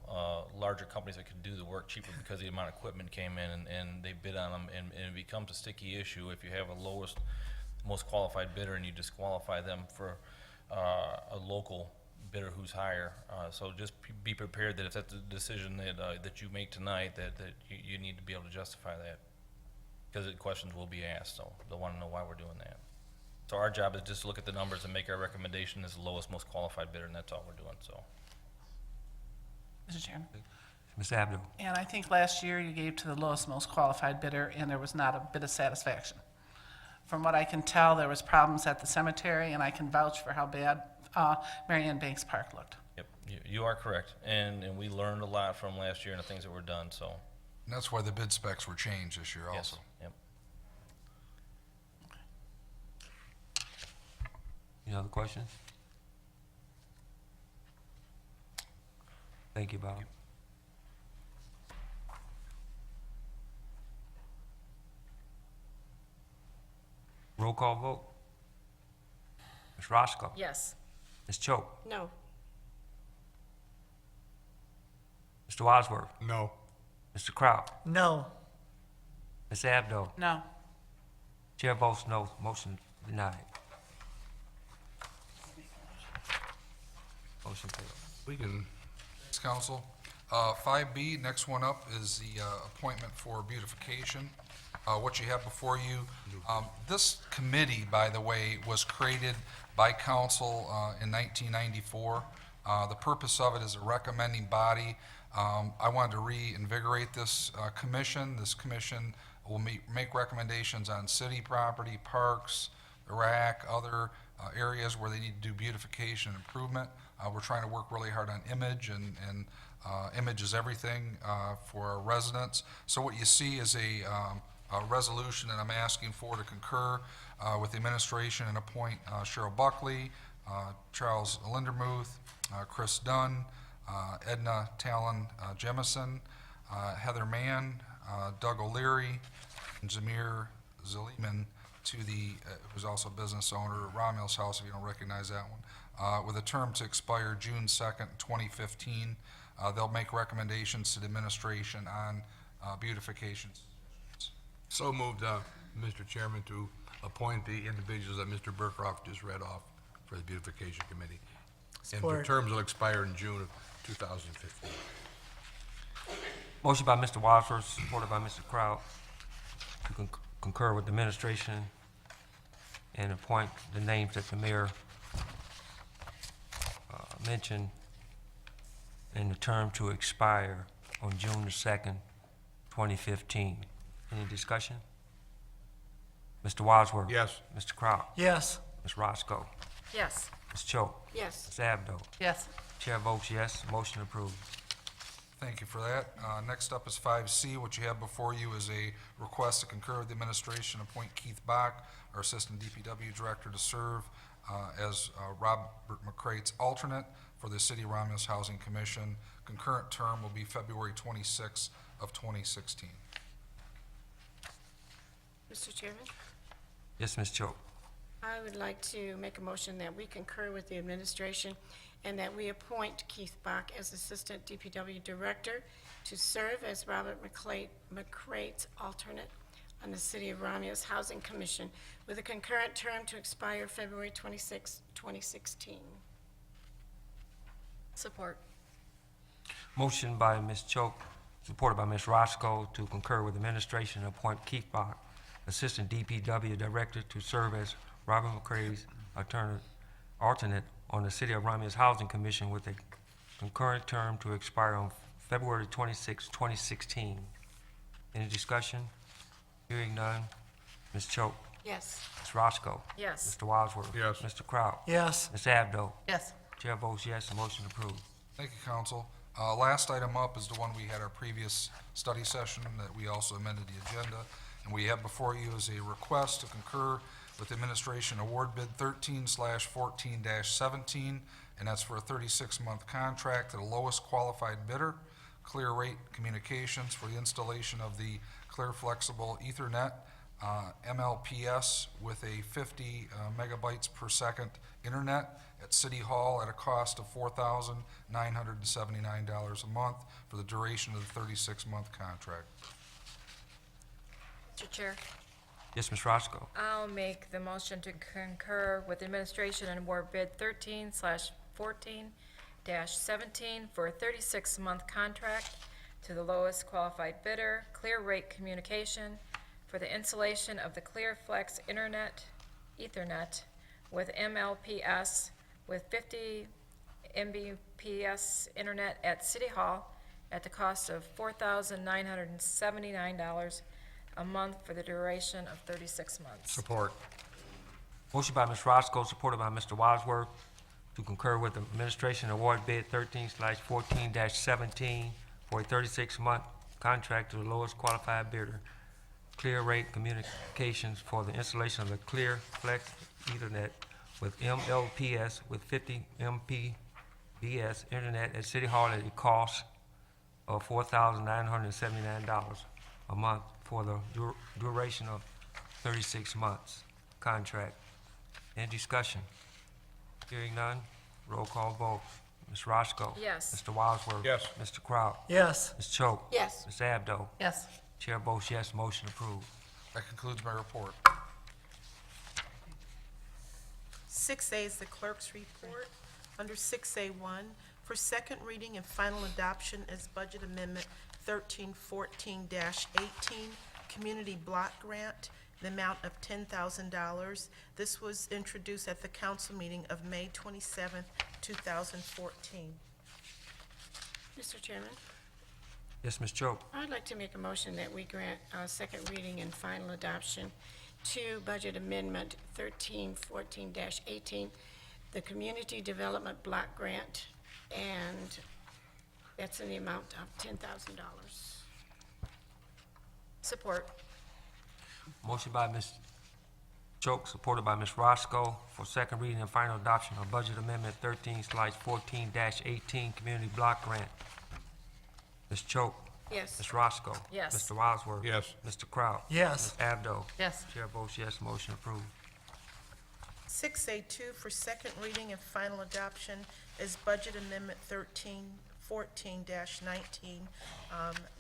larger companies that could do the work cheaper because the amount of equipment came in and they bid on them, and it becomes a sticky issue if you have a lowest, most qualified bidder and you disqualify them for a local bidder who's higher. So just be prepared that if that's a decision that you make tonight, that you need to be able to justify that, because questions will be asked, so they'll want to know why we're doing that. So our job is just to look at the numbers and make our recommendation as the lowest, most qualified bidder, and that's all we're doing, so. Mr. Chairman. Ms. Abdo? And I think last year you gave to the lowest, most qualified bidder, and there was not a bit of satisfaction. From what I can tell, there was problems at the cemetery, and I can vouch for how bad Mary Ann Banks Park looked. Yep, you are correct, and we learned a lot from last year and the things that were done, so. And that's why the bid specs were changed this year Yes, also. yep. Any other questions? Thank you, Bob. Roll call vote. Ms. Roscoe? Yes. Ms. Choate? No. Mr. Wadsworth? No. Mr. Kraut? No. Ms. Abdo? No. Chair votes no, motion denied. Motion failed. We can, Thanks, Council. 5B, next one up is the appointment for beautification. What you have before you, this committee, by the way, was created by council in 1994. The purpose of it is a recommending body. I wanted to reinvigorate this commission. This commission will make recommendations on city property, parks, the RAC, other areas where they need to do beautification and improvement. We're trying to work really hard on image, and image is everything for our residents. So what you see is a resolution that I'm asking for to concur with the administration and appoint Cheryl Buckley, Charles Lindermuth, Chris Dunn, Edna Talon Jemison, Heather Mann, Doug O'Leary, and Zamir Zaliman to the, who's also a business owner, Romulus House, if you don't recognize that one, with a term to expire June 2nd, 2015. They'll make recommendations to the administration on beautifications. so moved, Mr. Chairman, to appoint the individuals that Mr. Burkhoff just read off for the Beautification Committee. And their Support. terms will expire in June of 2015. Motion by Mr. Wadsworth, supported by Mr. Kraut, to concur with the administration and appoint the names that the mayor mentioned in the term to expire on June the 2nd, 2015. Any discussion? Mr. Wadsworth? Yes. Mr. Kraut? Yes. Ms. Roscoe? Yes. Ms. Choate? Yes. Ms. Abdo? Yes. Chair votes yes, motion approved. Thank you for that. Next up is 5C. What you have before you is a request to concur with the administration, appoint Keith Bach, our Assistant DPW Director, to serve as Robert McCrate's alternate for the City of Romulus Housing Commission. Concurrent term will be February 26th of 2016. Mr. Chairman, Yes, Ms. Choate. I would like to make a motion that we concur with the administration and that we appoint Keith Bach as Assistant DPW Director to serve as Robert McCrate's alternate on the City of Romulus Housing Commission with a concurrent term to expire February 26, 2016. Support. Motion by Ms. Choate, supported by Ms. Roscoe, to concur with administration and appoint Keith Bach, Assistant DPW Director, to serve as Robert McCrae's alternate on the City of Romulus Housing Commission with a concurrent term to expire on February 26, 2016. Any discussion? Hearing none. Ms. Choate? Yes. Ms. Roscoe? Yes. Mr. Wadsworth? Yes. Mr. Kraut? Yes. Ms. Abdo? Yes. Chair votes yes, the motion approved. Thank you, Council. Last item up is the one we had our previous study session that we also amended the agenda. And we have before you is a request to concur with administration award bid 13/14-17, and that's for a 36-month contract to the lowest qualified bidder, Clear Rate Communications, for the installation of the Clear Flexible Ethernet MLPS with a 50 megabytes per second internet at City Hall at a cost of $4,979 a month for the duration of the 36-month contract. Mr. Chair, Yes, Ms. Roscoe. I'll make the motion to concur with administration and award bid 13/14-17 for a 36-month contract to the lowest qualified bidder, Clear Rate Communication, for the installation of the ClearFlex Ethernet with MLPS with 50 Mbps internet at City Hall at the cost of $4,979 a month for the duration of 36 months. Support. Motion by Ms. Roscoe, supported by Mr. Wadsworth, to concur with the administration award bid 13/14-17 for a 36-month contract to the lowest qualified bidder, Clear Rate Communications, for the installation of the Clear Flex Ethernet with MLPS with 50 Mbps internet at City Hall at a cost of $4,979 a month for the duration of 36 months contract. Any discussion? Hearing none, roll call vote. Ms. Roscoe? Yes. Mr. Wadsworth? Yes. Mr. Kraut? Yes. Ms. Choate? Yes. Ms. Abdo? Yes. Chair votes yes, motion approved. That concludes my report. 6A is the clerk's report. Under 6A1, for second reading and final adoption is Budget Amendment 1314-18, Community Block Grant, the amount of $10,000. This was introduced at the council meeting of May 27th, 2014. Mr. Chairman, Yes, Ms. Choate. I'd like to make a motion that we grant second reading and final adoption to Budget Amendment 1314-18, the Community Development Block Grant, and that's in the amount of $10,000. Support. Motion by Ms. Choate, supported by Ms. Roscoe, for second reading and final adoption of Budget Amendment 13/14-18, Community Block Grant. Ms. Choate? Yes. Ms. Roscoe? Yes. Mr. Wadsworth? Yes. Mr. Kraut? Yes. Ms. Abdo? Yes. Chair votes yes, motion approved. 6A2 for second reading and final adoption is Budget Amendment 14-19,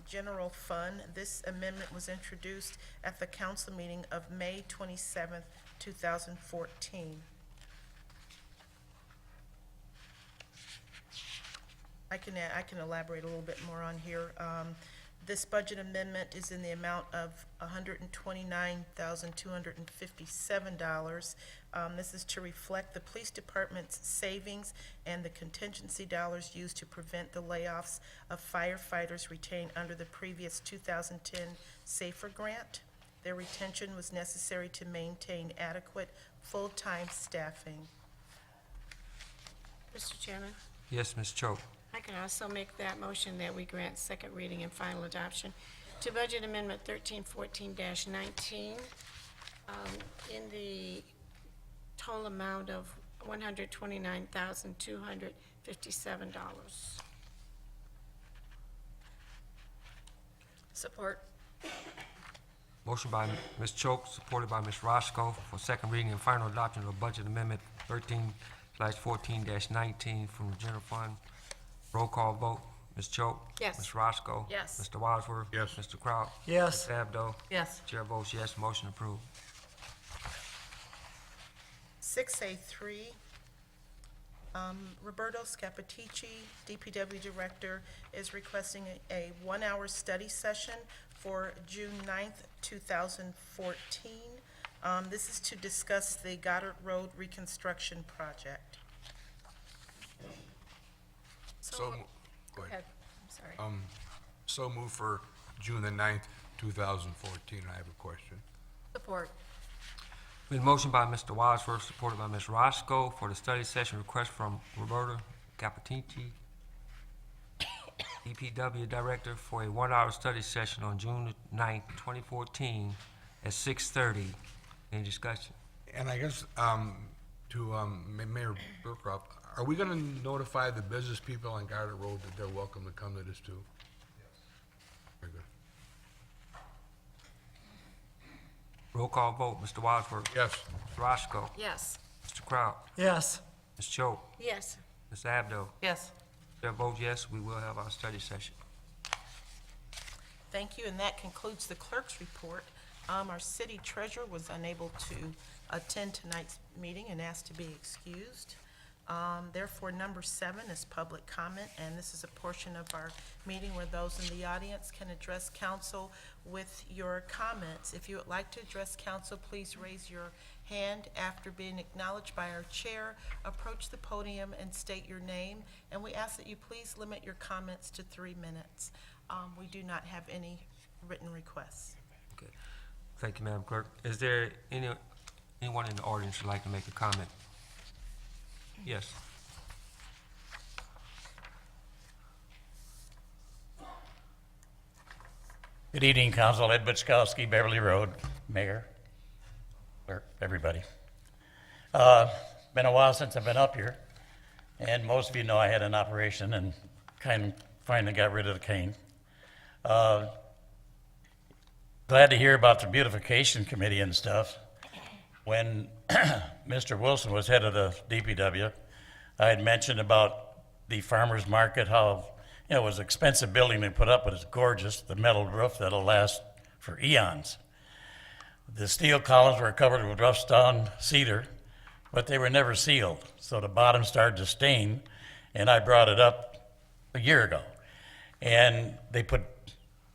General Fund. This amendment was introduced at the council meeting of May 27th, 2014. I can elaborate a little bit more on here. This budget amendment is in the amount of $129,257. This is to reflect the police department's savings and the contingency dollars used to prevent the layoffs of firefighters retained under the previous 2010 SAFER grant. Their retention was necessary to maintain adequate full-time staffing. Mr. Chairman, Yes, Ms. Cho. I can also make that motion that we grant second reading and final adoption to Budget Amendment 1314-19 in the total amount of $129,257. Support. Motion by Ms. Choate, supported by Ms. Roscoe, for second reading and final adoption of Budget Amendment 13/14-19 from the General Fund. Roll call vote. Ms. Choate? Yes. Ms. Roscoe? Yes. Mr. Wadsworth? Yes. Mr. Kraut? Yes. Ms. Abdo? Yes. Chair votes yes, motion approved. 6A3, Roberto Scapitici, DPW Director, is requesting a one-hour study session for June 9th, 2014. This is to discuss the Goddard Road reconstruction project. So, go Go ahead. ahead, I'm sorry. So move for June the 9th, 2014. I have a question. Support. Been motion by Mr. Wadsworth, supported by Ms. Roscoe, for the study session request from Roberta Cappuccini, DPW Director, for a one-hour study session on June 9th, 2014, at 6:30. Any discussion? And I guess, Mayor Burkroft, are we gonna notify the business people on Goddard Road that they're welcome to come to this too? Yes. Very good. Roll call vote. Mr. Wadsworth? Yes. Ms. Roscoe? Yes. Mr. Kraut? Yes. Ms. Choate? Yes. Ms. Abdo? Yes. Chair votes yes, we will have our study session. Thank you, and that concludes the clerk's report. Our city treasurer was unable to attend tonight's meeting and asked to be excused. Therefore, number 7 is public comment, and this is a portion of our meeting where those in the audience can address council with your comments. If you would like to address council, please raise your hand. After being acknowledged by our chair, approach the podium and state your name, and we ask that you please limit your comments to 3 minutes. We do not have any written requests. Okay. Thank you, Madam Clerk. Is there anyone in the audience who'd like to make a comment? Yes. Good evening, Council. Ed Buczkowski, Beverly Road, Mayor, clerk, everybody. Been a while since I've been up here, and most of you know I had an operation and kind of finally got rid of the cane. Glad to hear about the beautification committee and stuff. When Mr. Wilson was head of the DPW, I had mentioned about the farmer's market, how it was an expensive building they put up, but it's gorgeous, the metal roof that'll last for eons. The steel columns were covered with rough-stone cedar, but they were never sealed, so the bottom started to stain, and I brought it up a year ago. And they put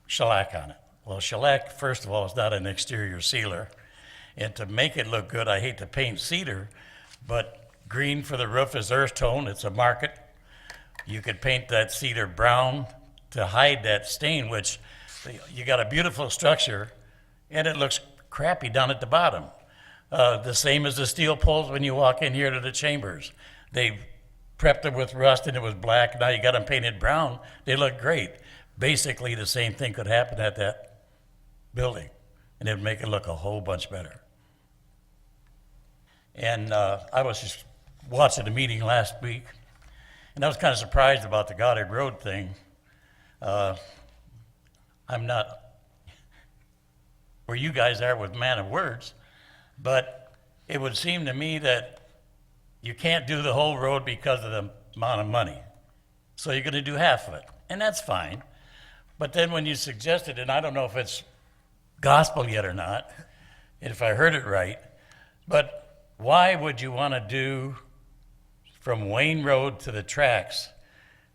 shellac on it. Well, shellac, first of all, is not an exterior sealer. And to make it look good, I hate to paint cedar, but green for the roof is earth tone. It's a market. You could paint that cedar brown to hide that stain, which you got a beautiful structure, and it looks crappy down at the bottom. The same as the steel poles when you walk in here to the chambers. They prepped them with rust and it was black. Now you got them painted brown. They look great. Basically, the same thing could happen at that building, and it'd make it look a whole bunch better. And I was just watching the meeting last week, and I was kind of surprised about the Goddard Road thing. I'm not where you guys are with man of words, but it would seem to me that you can't do the whole road because of the amount of money. So you're gonna do half of it, and that's fine. But then when you suggested, and I don't know if it's gospel yet or not, if I heard it right, but why would you wanna do from Wayne Road to the tracks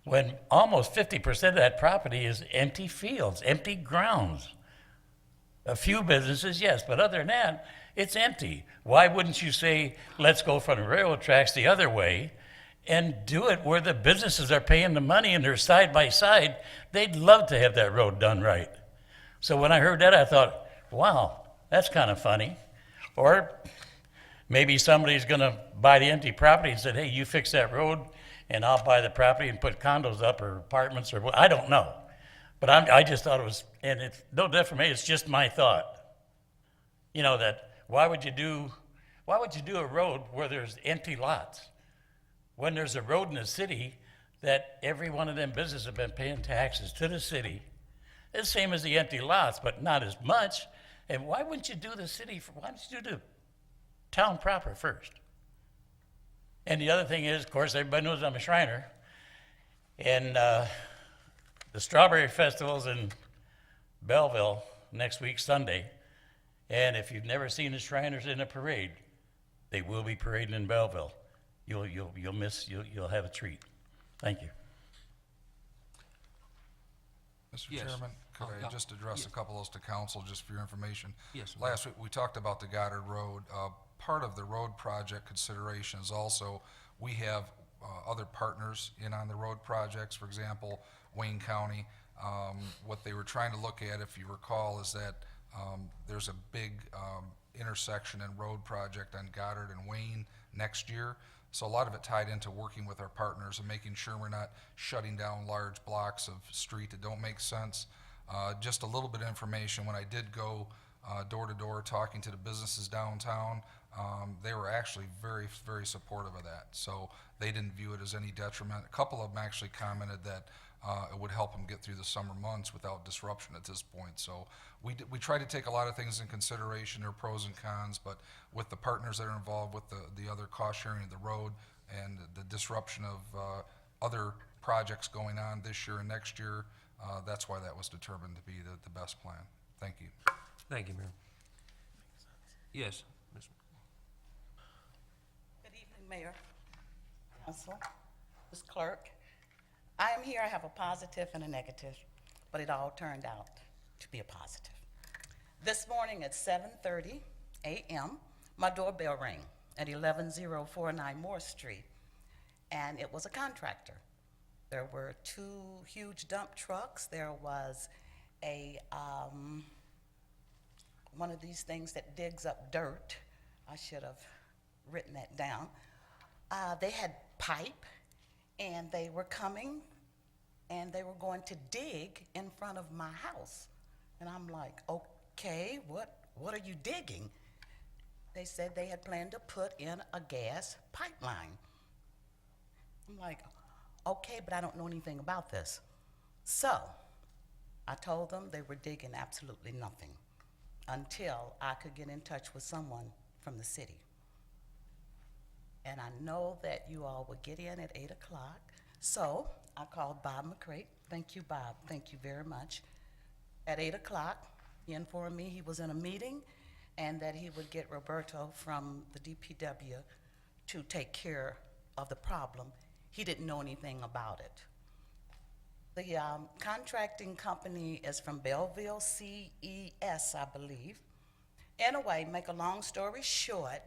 when almost 50% of that property is empty fields, empty grounds? A few businesses, yes, but other than that, it's empty. Why wouldn't you say, let's go from the railroad tracks the other way and do it where the businesses are paying the money and they're side by side? They'd love to have that road done right. So when I heard that, I thought, wow, that's kind of funny. Or maybe somebody's gonna buy the empty property and said, hey, you fix that road and I'll buy the property and put condos up or apartments or what, I don't know. But I just thought it was, and it's no different from me, it's just my thought. You know, that why would you do a road where there's empty lots? When there's a road in the city that every one of them businesses have been paying taxes to the city, it's the same as the empty lots, but not as much. And why wouldn't you do the city, why don't you do the town proper first? And the other thing is, of course, everybody knows I'm a Shriner, and the Strawberry Festival's in Belleville next week, Sunday. And if you've never seen the Shriners in a parade, they will be parading in Belleville. You'll have a treat. Thank you. Mr. Yes. Chairman, could Yeah. I just address a couple of those to council, just for your information? Yes, ma'am. Last week, we talked about the Goddard Road. Part of the road project consideration is also, we have other partners in on the road projects, for example, Wayne County. What they were trying to look at, if you recall, is that there's a big intersection and road project on Goddard and Wayne next year. So a lot of it tied into working with our partners and making sure we're not shutting down large blocks of street that don't make sense. Just a little bit of information, when I did go door to door talking to the businesses downtown, they were actually very, very supportive of that. So they didn't view it as any detriment. A couple of them actually commented that it would help them get through the summer months without disruption at this point. So we try to take a lot of things in consideration, there are pros and cons, but with the partners that are involved, with the other cost sharing of the road and the disruption of other projects going on this year and next year, that's why that was determined to be the best plan. Thank you. Thank you, Mayor. Yes, Ms. Good evening, Mayor, Council, Ms. Clerk. I am here, I have a positive and a negative, but it all turned out to be a positive. This morning at 7:30 a.m., my doorbell rang at 11049 Moore Street, and it was a contractor. There were two huge dump trucks. There was a one of these things that digs up dirt. I should have written that down. They had pipe, and they were coming, and they were going to dig in front of my house. And I'm like, okay, what are you digging? They said they had planned to put in a gas pipeline. I'm like, okay, but I don't know anything about this. So I told them they were digging absolutely nothing until I could get in touch with someone from the city. And I know that you all would get in at 8 o'clock. So I called Bob McCrate. Thank you, Bob. Thank you very much. At 8 o'clock, he informed me he was in a meeting and that he would get Roberto from the DPW to take care of the problem. He didn't know anything about it. The contracting company is from Belleville, CES, I believe. Anyway, make a long story short,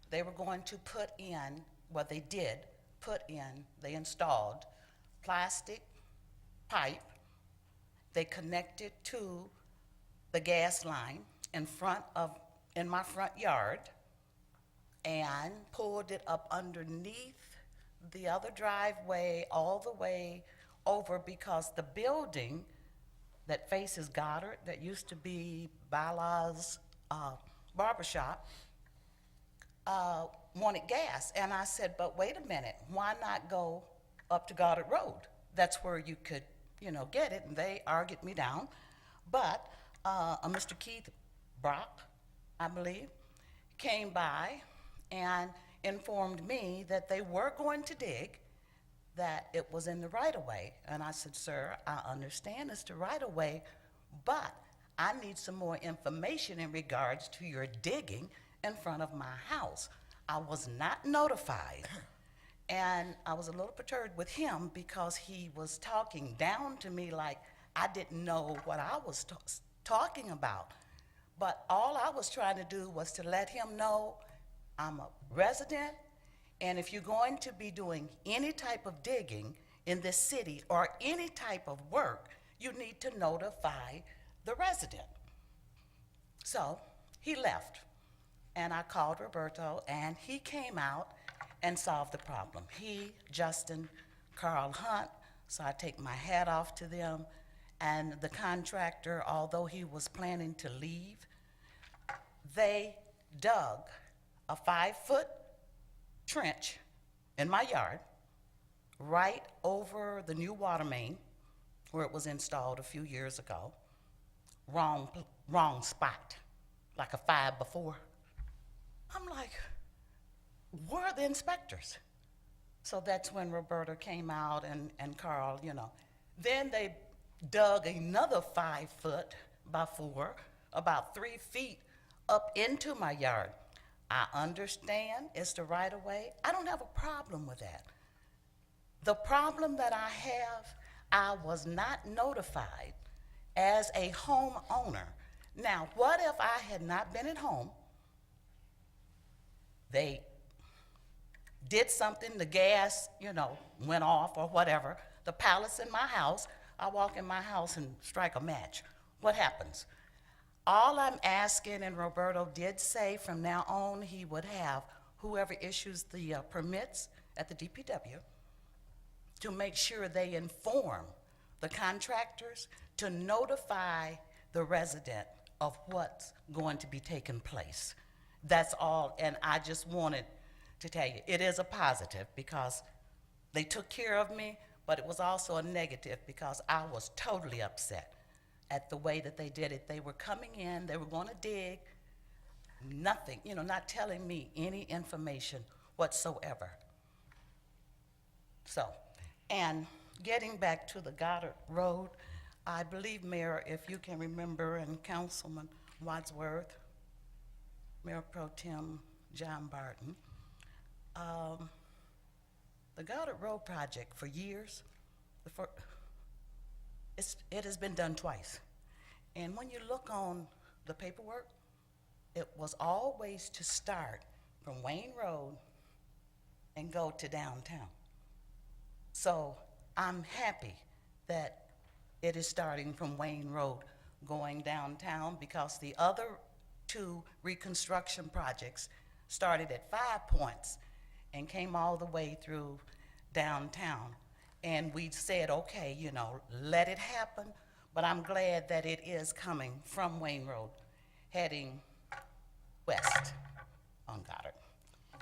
they were going to put in, well, they did put in, they installed plastic pipe. They connected to the gas line in my front yard and pulled it up underneath the other driveway all the way over, because the building that faces Goddard, that used to be Bala's barbershop, wanted gas. And I said, but wait a minute, why not go up to Goddard Road? That's where you could, get it. And they argued me down. But Mr. Keith Brock, I believe, came by and informed me that they were going to dig, that it was in the right-of-way. And I said, sir, I understand it's the right-of-way, but I need some more information in regards to your digging in front of my house. I was not notified. And I was a little perturbed with him because he was talking down to me like I didn't know what I was talking about. But all I was trying to do was to let him know I'm a resident, and if you're going to be doing any type of digging in this city or any type of work, you need to notify the resident. So he left, and I called Roberto, and he came out and solved the problem. He, Justin, Carl Hunt, so I take my hat off to them, and the contractor, although he was planning to leave, they dug a 5-foot trench in my yard right over the new water main where it was installed a few years ago. Wrong spot, like a 5 before. I'm like, where are the inspectors? So that's when Roberta came out and Carl, you know. Then they dug another 5 foot by 4, about 3 feet up into my yard. I understand it's the right of way. I don't have a problem with that. The problem that I have, I was not notified as a homeowner. Now, what if I had not been at home? They did something, the gas, you know, went off or whatever. The pallets in my house, I walk in my house and strike a match. What happens? All I'm asking, and Roberto did say from now on he would have whoever issues the permits at the DPW to make sure they inform the contractors to notify the resident of what's going to be taking place. That's all, and I just wanted to tell you, it is a positive because they took care of me, but it was also a negative because I was totally upset at the way that they did it. They were coming in, they were going to dig, nothing, you know, not telling me any information whatsoever. So, and getting back to the Goddard Road, I believe, Mayor, if you can remember, and Councilman Wadsworth, Mayor Pro Tem John Barton, the Goddard Road project for years, it has been done twice. And when you look on the paperwork, it was always to start from Wayne Road and go to downtown. So I'm happy that it is starting from Wayne Road going downtown because the other 2 reconstruction projects started at 5 Points and came all the way through downtown. And we said, okay, you know, let it happen, but I'm glad that it is coming from Wayne Road, heading west on Goddard.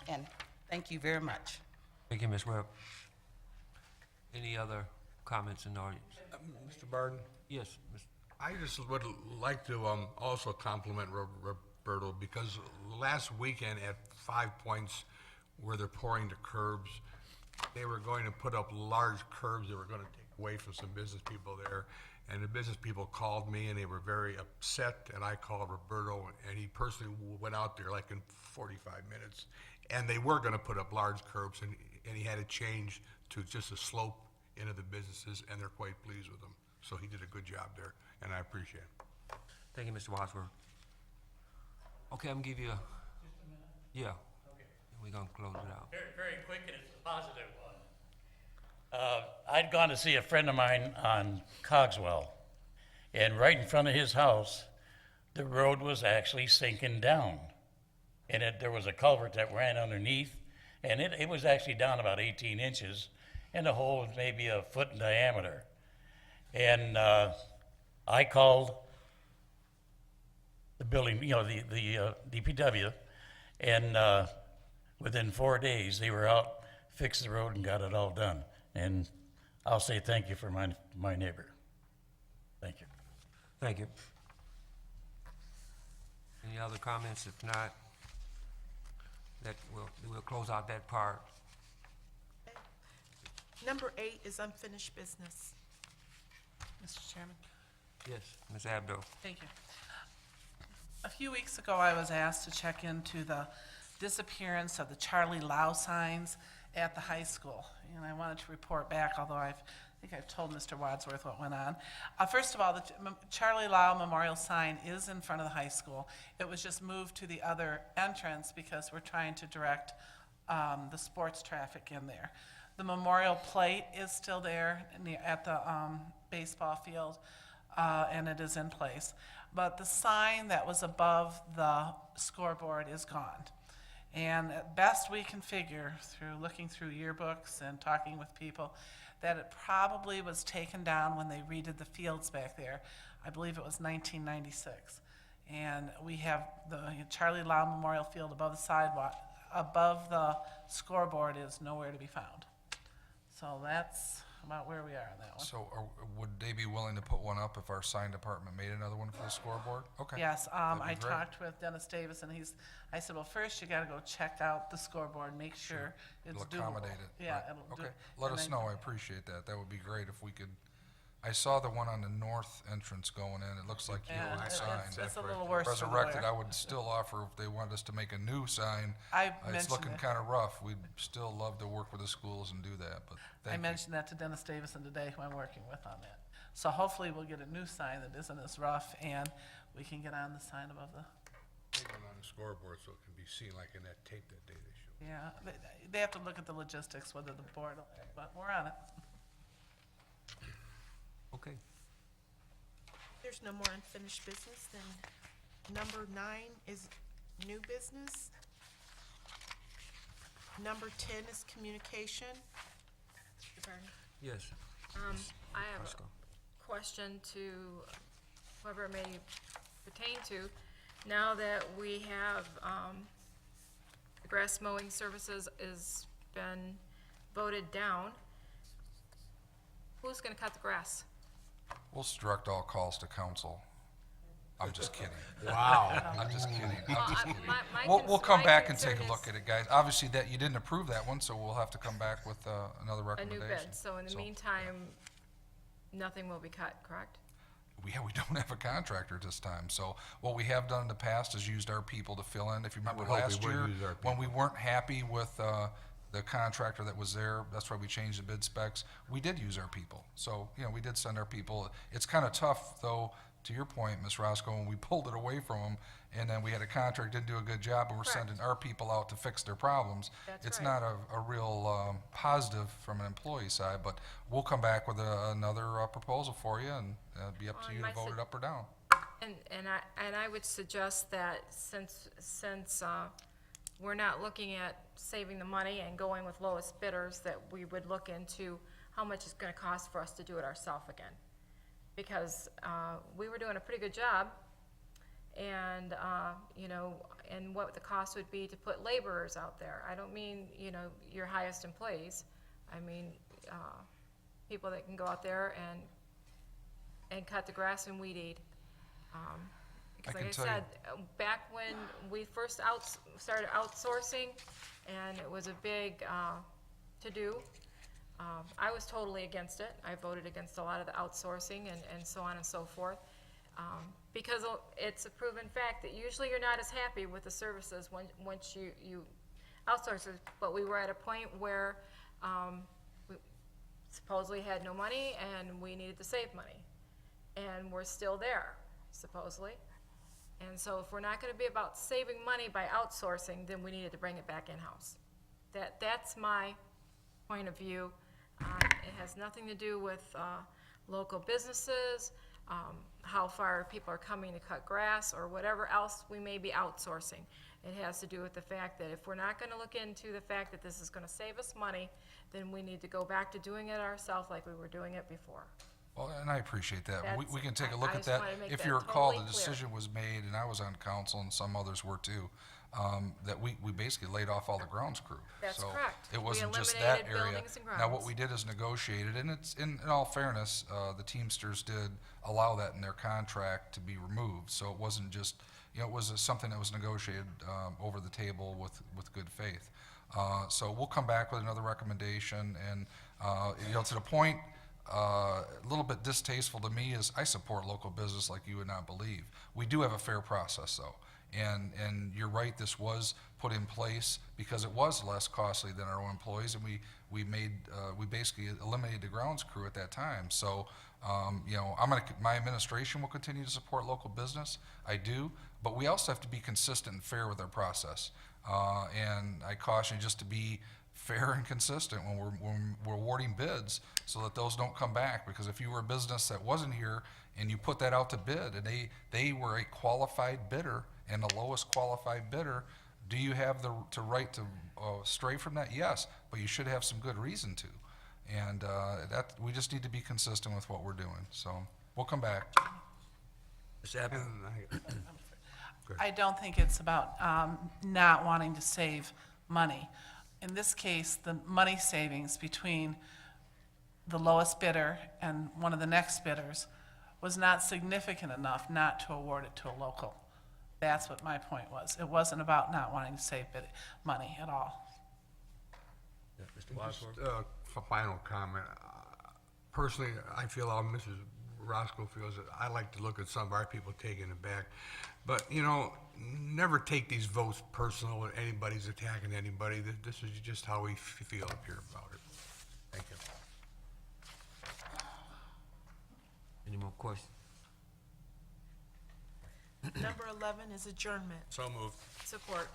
And thank you very much. Thank you, Ms. Webb. Any other comments in the audience? Mr. Barden, Yes, Mr. I just would like to also compliment Roberto because last weekend at 5 Points where they're pouring the curbs, they were going to put up large curbs that were going to take away from some business people there. And the business people called me and they were very upset, and I called Roberto and he personally went out there like in 45 minutes. And they were going to put up large curbs and he had to change to just a slope into the businesses, and they're quite pleased with them. So he did a good job there, and I appreciate it. Thank you, Mr. Wadsworth. Okay, I'm gonna give you a... Yeah. Okay. We're gonna close it out. Very, very quick, and it's a positive one. I'd gone to see a friend of mine on Cogswell, and right in front of his house, the road was actually sinking down. And there was a culvert that ran underneath, and it was actually down about 18 inches, and the hole was maybe a foot in diameter. And I called the building, you know, the DPW, and within 4 days, they were out, fixed the road, and got it all done. And I'll say thank you for my neighbor. Thank you. Thank you. Any other comments? If not, we'll close out that part. Number 8 is unfinished business. Mr. Chairman? Yes, Ms. Abdo. Thank you. A few weeks ago, I was asked to check into the disappearance of the Charlie Lau signs at the high school. And I wanted to report back, although I think I've told Mr. Wadsworth what went on. First of all, the Charlie Lau Memorial sign is in front of the high school. It was just moved to the other entrance because we're trying to direct the sports traffic in there. The memorial plate is still there at the baseball field, and it is in place. But the sign that was above the scoreboard is gone. And at best we can figure, through looking through yearbooks and talking with people, that it probably was taken down when they redid the fields back there. I believe it was 1996. And we have the Charlie Lau Memorial Field above the sidewalk, above the scoreboard is nowhere to be found. So that's about where we are on that one. So would they be willing to put one up if our sign department made another one for the scoreboard? Okay. Yes, That'd be I great. talked with Dennis Davis, and I said, well, first you gotta go check out the scoreboard, make sure it's It'll doable. accommodate it. Yeah, right. it'll do. Okay, let and us then- know, I appreciate that. That would be great if we could, I saw the one on the north entrance going in. It looks like the Yeah, old it's sign. a little worse for the Resurrected, wear. I would still offer if they wanted us to make a new sign. I It's mentioned looking it. kind of rough. We'd still love to work with the schools and do that, but I thank you. mentioned that to Dennis Davison today, who I'm working with on that. So hopefully we'll get a new sign that isn't as rough, and we can get on the sign above the, Take one on the scoreboard so it can be seen like in that tape that day they showed. yeah, they have to look at the logistics, whether the board, but we're on it. Okay. There's no more unfinished business, then number 9 is new business. Number 10 is communication. Mr. Barney? Yes. I have Roscoe. a question to whoever it may pertain to. Now that we have, the grass mowing services has been voted down, who's gonna cut the grass? We'll direct all calls to council. I'm just kidding. Wow. I'm just kidding. Well, I'm just I- kidding. my We'll come my back and take concern a look is at it, guys. Obviously, that, you didn't approve that one, so we'll have to come back with another A new recommendation. bid, so in the meantime, nothing will be cut, correct? We don't have a contractor this time, so what we have done in the past is used our people to fill in. If you remember would hope we last would year, use our when we people. weren't happy with the contractor that was there, that's why we changed the bid specs, we did use our people. So, we did send our people. It's kind of tough, though, to your point, Ms. Roscoe, when we pulled it away from them, and then we had a contract, didn't do a good job, and we're Correct. sending our people out to fix their problems. That's It's right. not a real positive from an employee side, but we'll come back with another proposal for you, and it'll be up Well, to and you to my vote sug- it up or down. And I would suggest that since we're not looking at saving the money and going with lowest bidders, that we would look into how much it's gonna cost for us to do it ourselves again. Because, we were doing a pretty good job, and, and what the cost would be to put laborers out there. I don't mean, your highest employees. I mean, people that can go out there and cut the grass and weed eat. Because I like I can tell you- said, back when we first started outsourcing, and it was a big, to-do, I was totally against it. I voted against a lot of the outsourcing and so on and so forth. Because it's a proven fact that usually you're not as happy with the services once you outsource it. But we were at a point where, we supposedly had no money and we needed to save money. And we're still there, supposedly. And so if we're not gonna be about saving money by outsourcing, then we needed to bring it back in-house. That's my point of view. It has nothing to do with local businesses, how far people are coming to cut grass, or whatever else we may be outsourcing. It has to do with the fact that if we're not gonna look into the fact that this is gonna save us money, then we need to go back to doing it ourselves like we were doing it before. Well, and I appreciate that. We That's- can take a I- look I at just that. wanted to make If that you recall, totally the clear. decision was made, and I was on council, and some others were too, that we basically laid off all the grounds crew. That's So correct. it We wasn't just that eliminated area. buildings and Now, what grounds. we did is negotiated, and it's, in all fairness, the Teamsters did allow that in their contract to be removed. So it wasn't just, it was something that was negotiated over the table with good faith. So we'll come back with another recommendation, and, you know, to the point, a little bit distasteful to me is I support local business like you would not believe. We do have a fair process, though. And you're right, this was put in place because it was less costly than our own employees, and we basically eliminated the grounds crew at that time. So, you know, my administration will continue to support local business. I do, but we also have to be consistent and fair with our process. And I caution you just to be fair and consistent when we're awarding bids, so that those don't come back. Because if you were a business that wasn't here and you put that out to bid, and they were a qualified bidder and the lowest qualified bidder, do you have the right to stray from that? Yes, but you should have some good reason to. And that we just need to be consistent with what we're doing. So we'll come back. Ms. Abbott? I don't think it's about not wanting to save money. In this case, the money savings between the lowest bidder and one of the next bidders was not significant enough not to award it to a local. That's what my point was. It wasn't about not wanting to save money at all. Yeah, Mr. Wadsworth? A final comment. Personally, I feel how Mrs. Roscoe feels. That I like to look at some of our people taking it back. But, you know, never take these votes personal when anybody's attacking anybody. This is just how we feel up here about it. Thank you. Any more questions? Number 11 is adjournment. So moved. Support.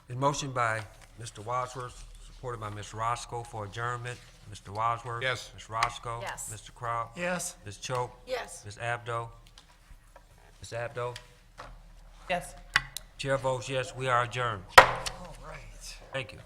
Been motioned by Mr. Wadsworth, supported by Ms. Roscoe for adjournment. Mr. Wadsworth? Yes. Ms. Roscoe? Yes. Mr. Crowe? Yes. Ms. Choate? Yes. Ms. Abdo? Ms. Abdo? Yes. Chair votes yes, we are adjourned. All right. Thank you.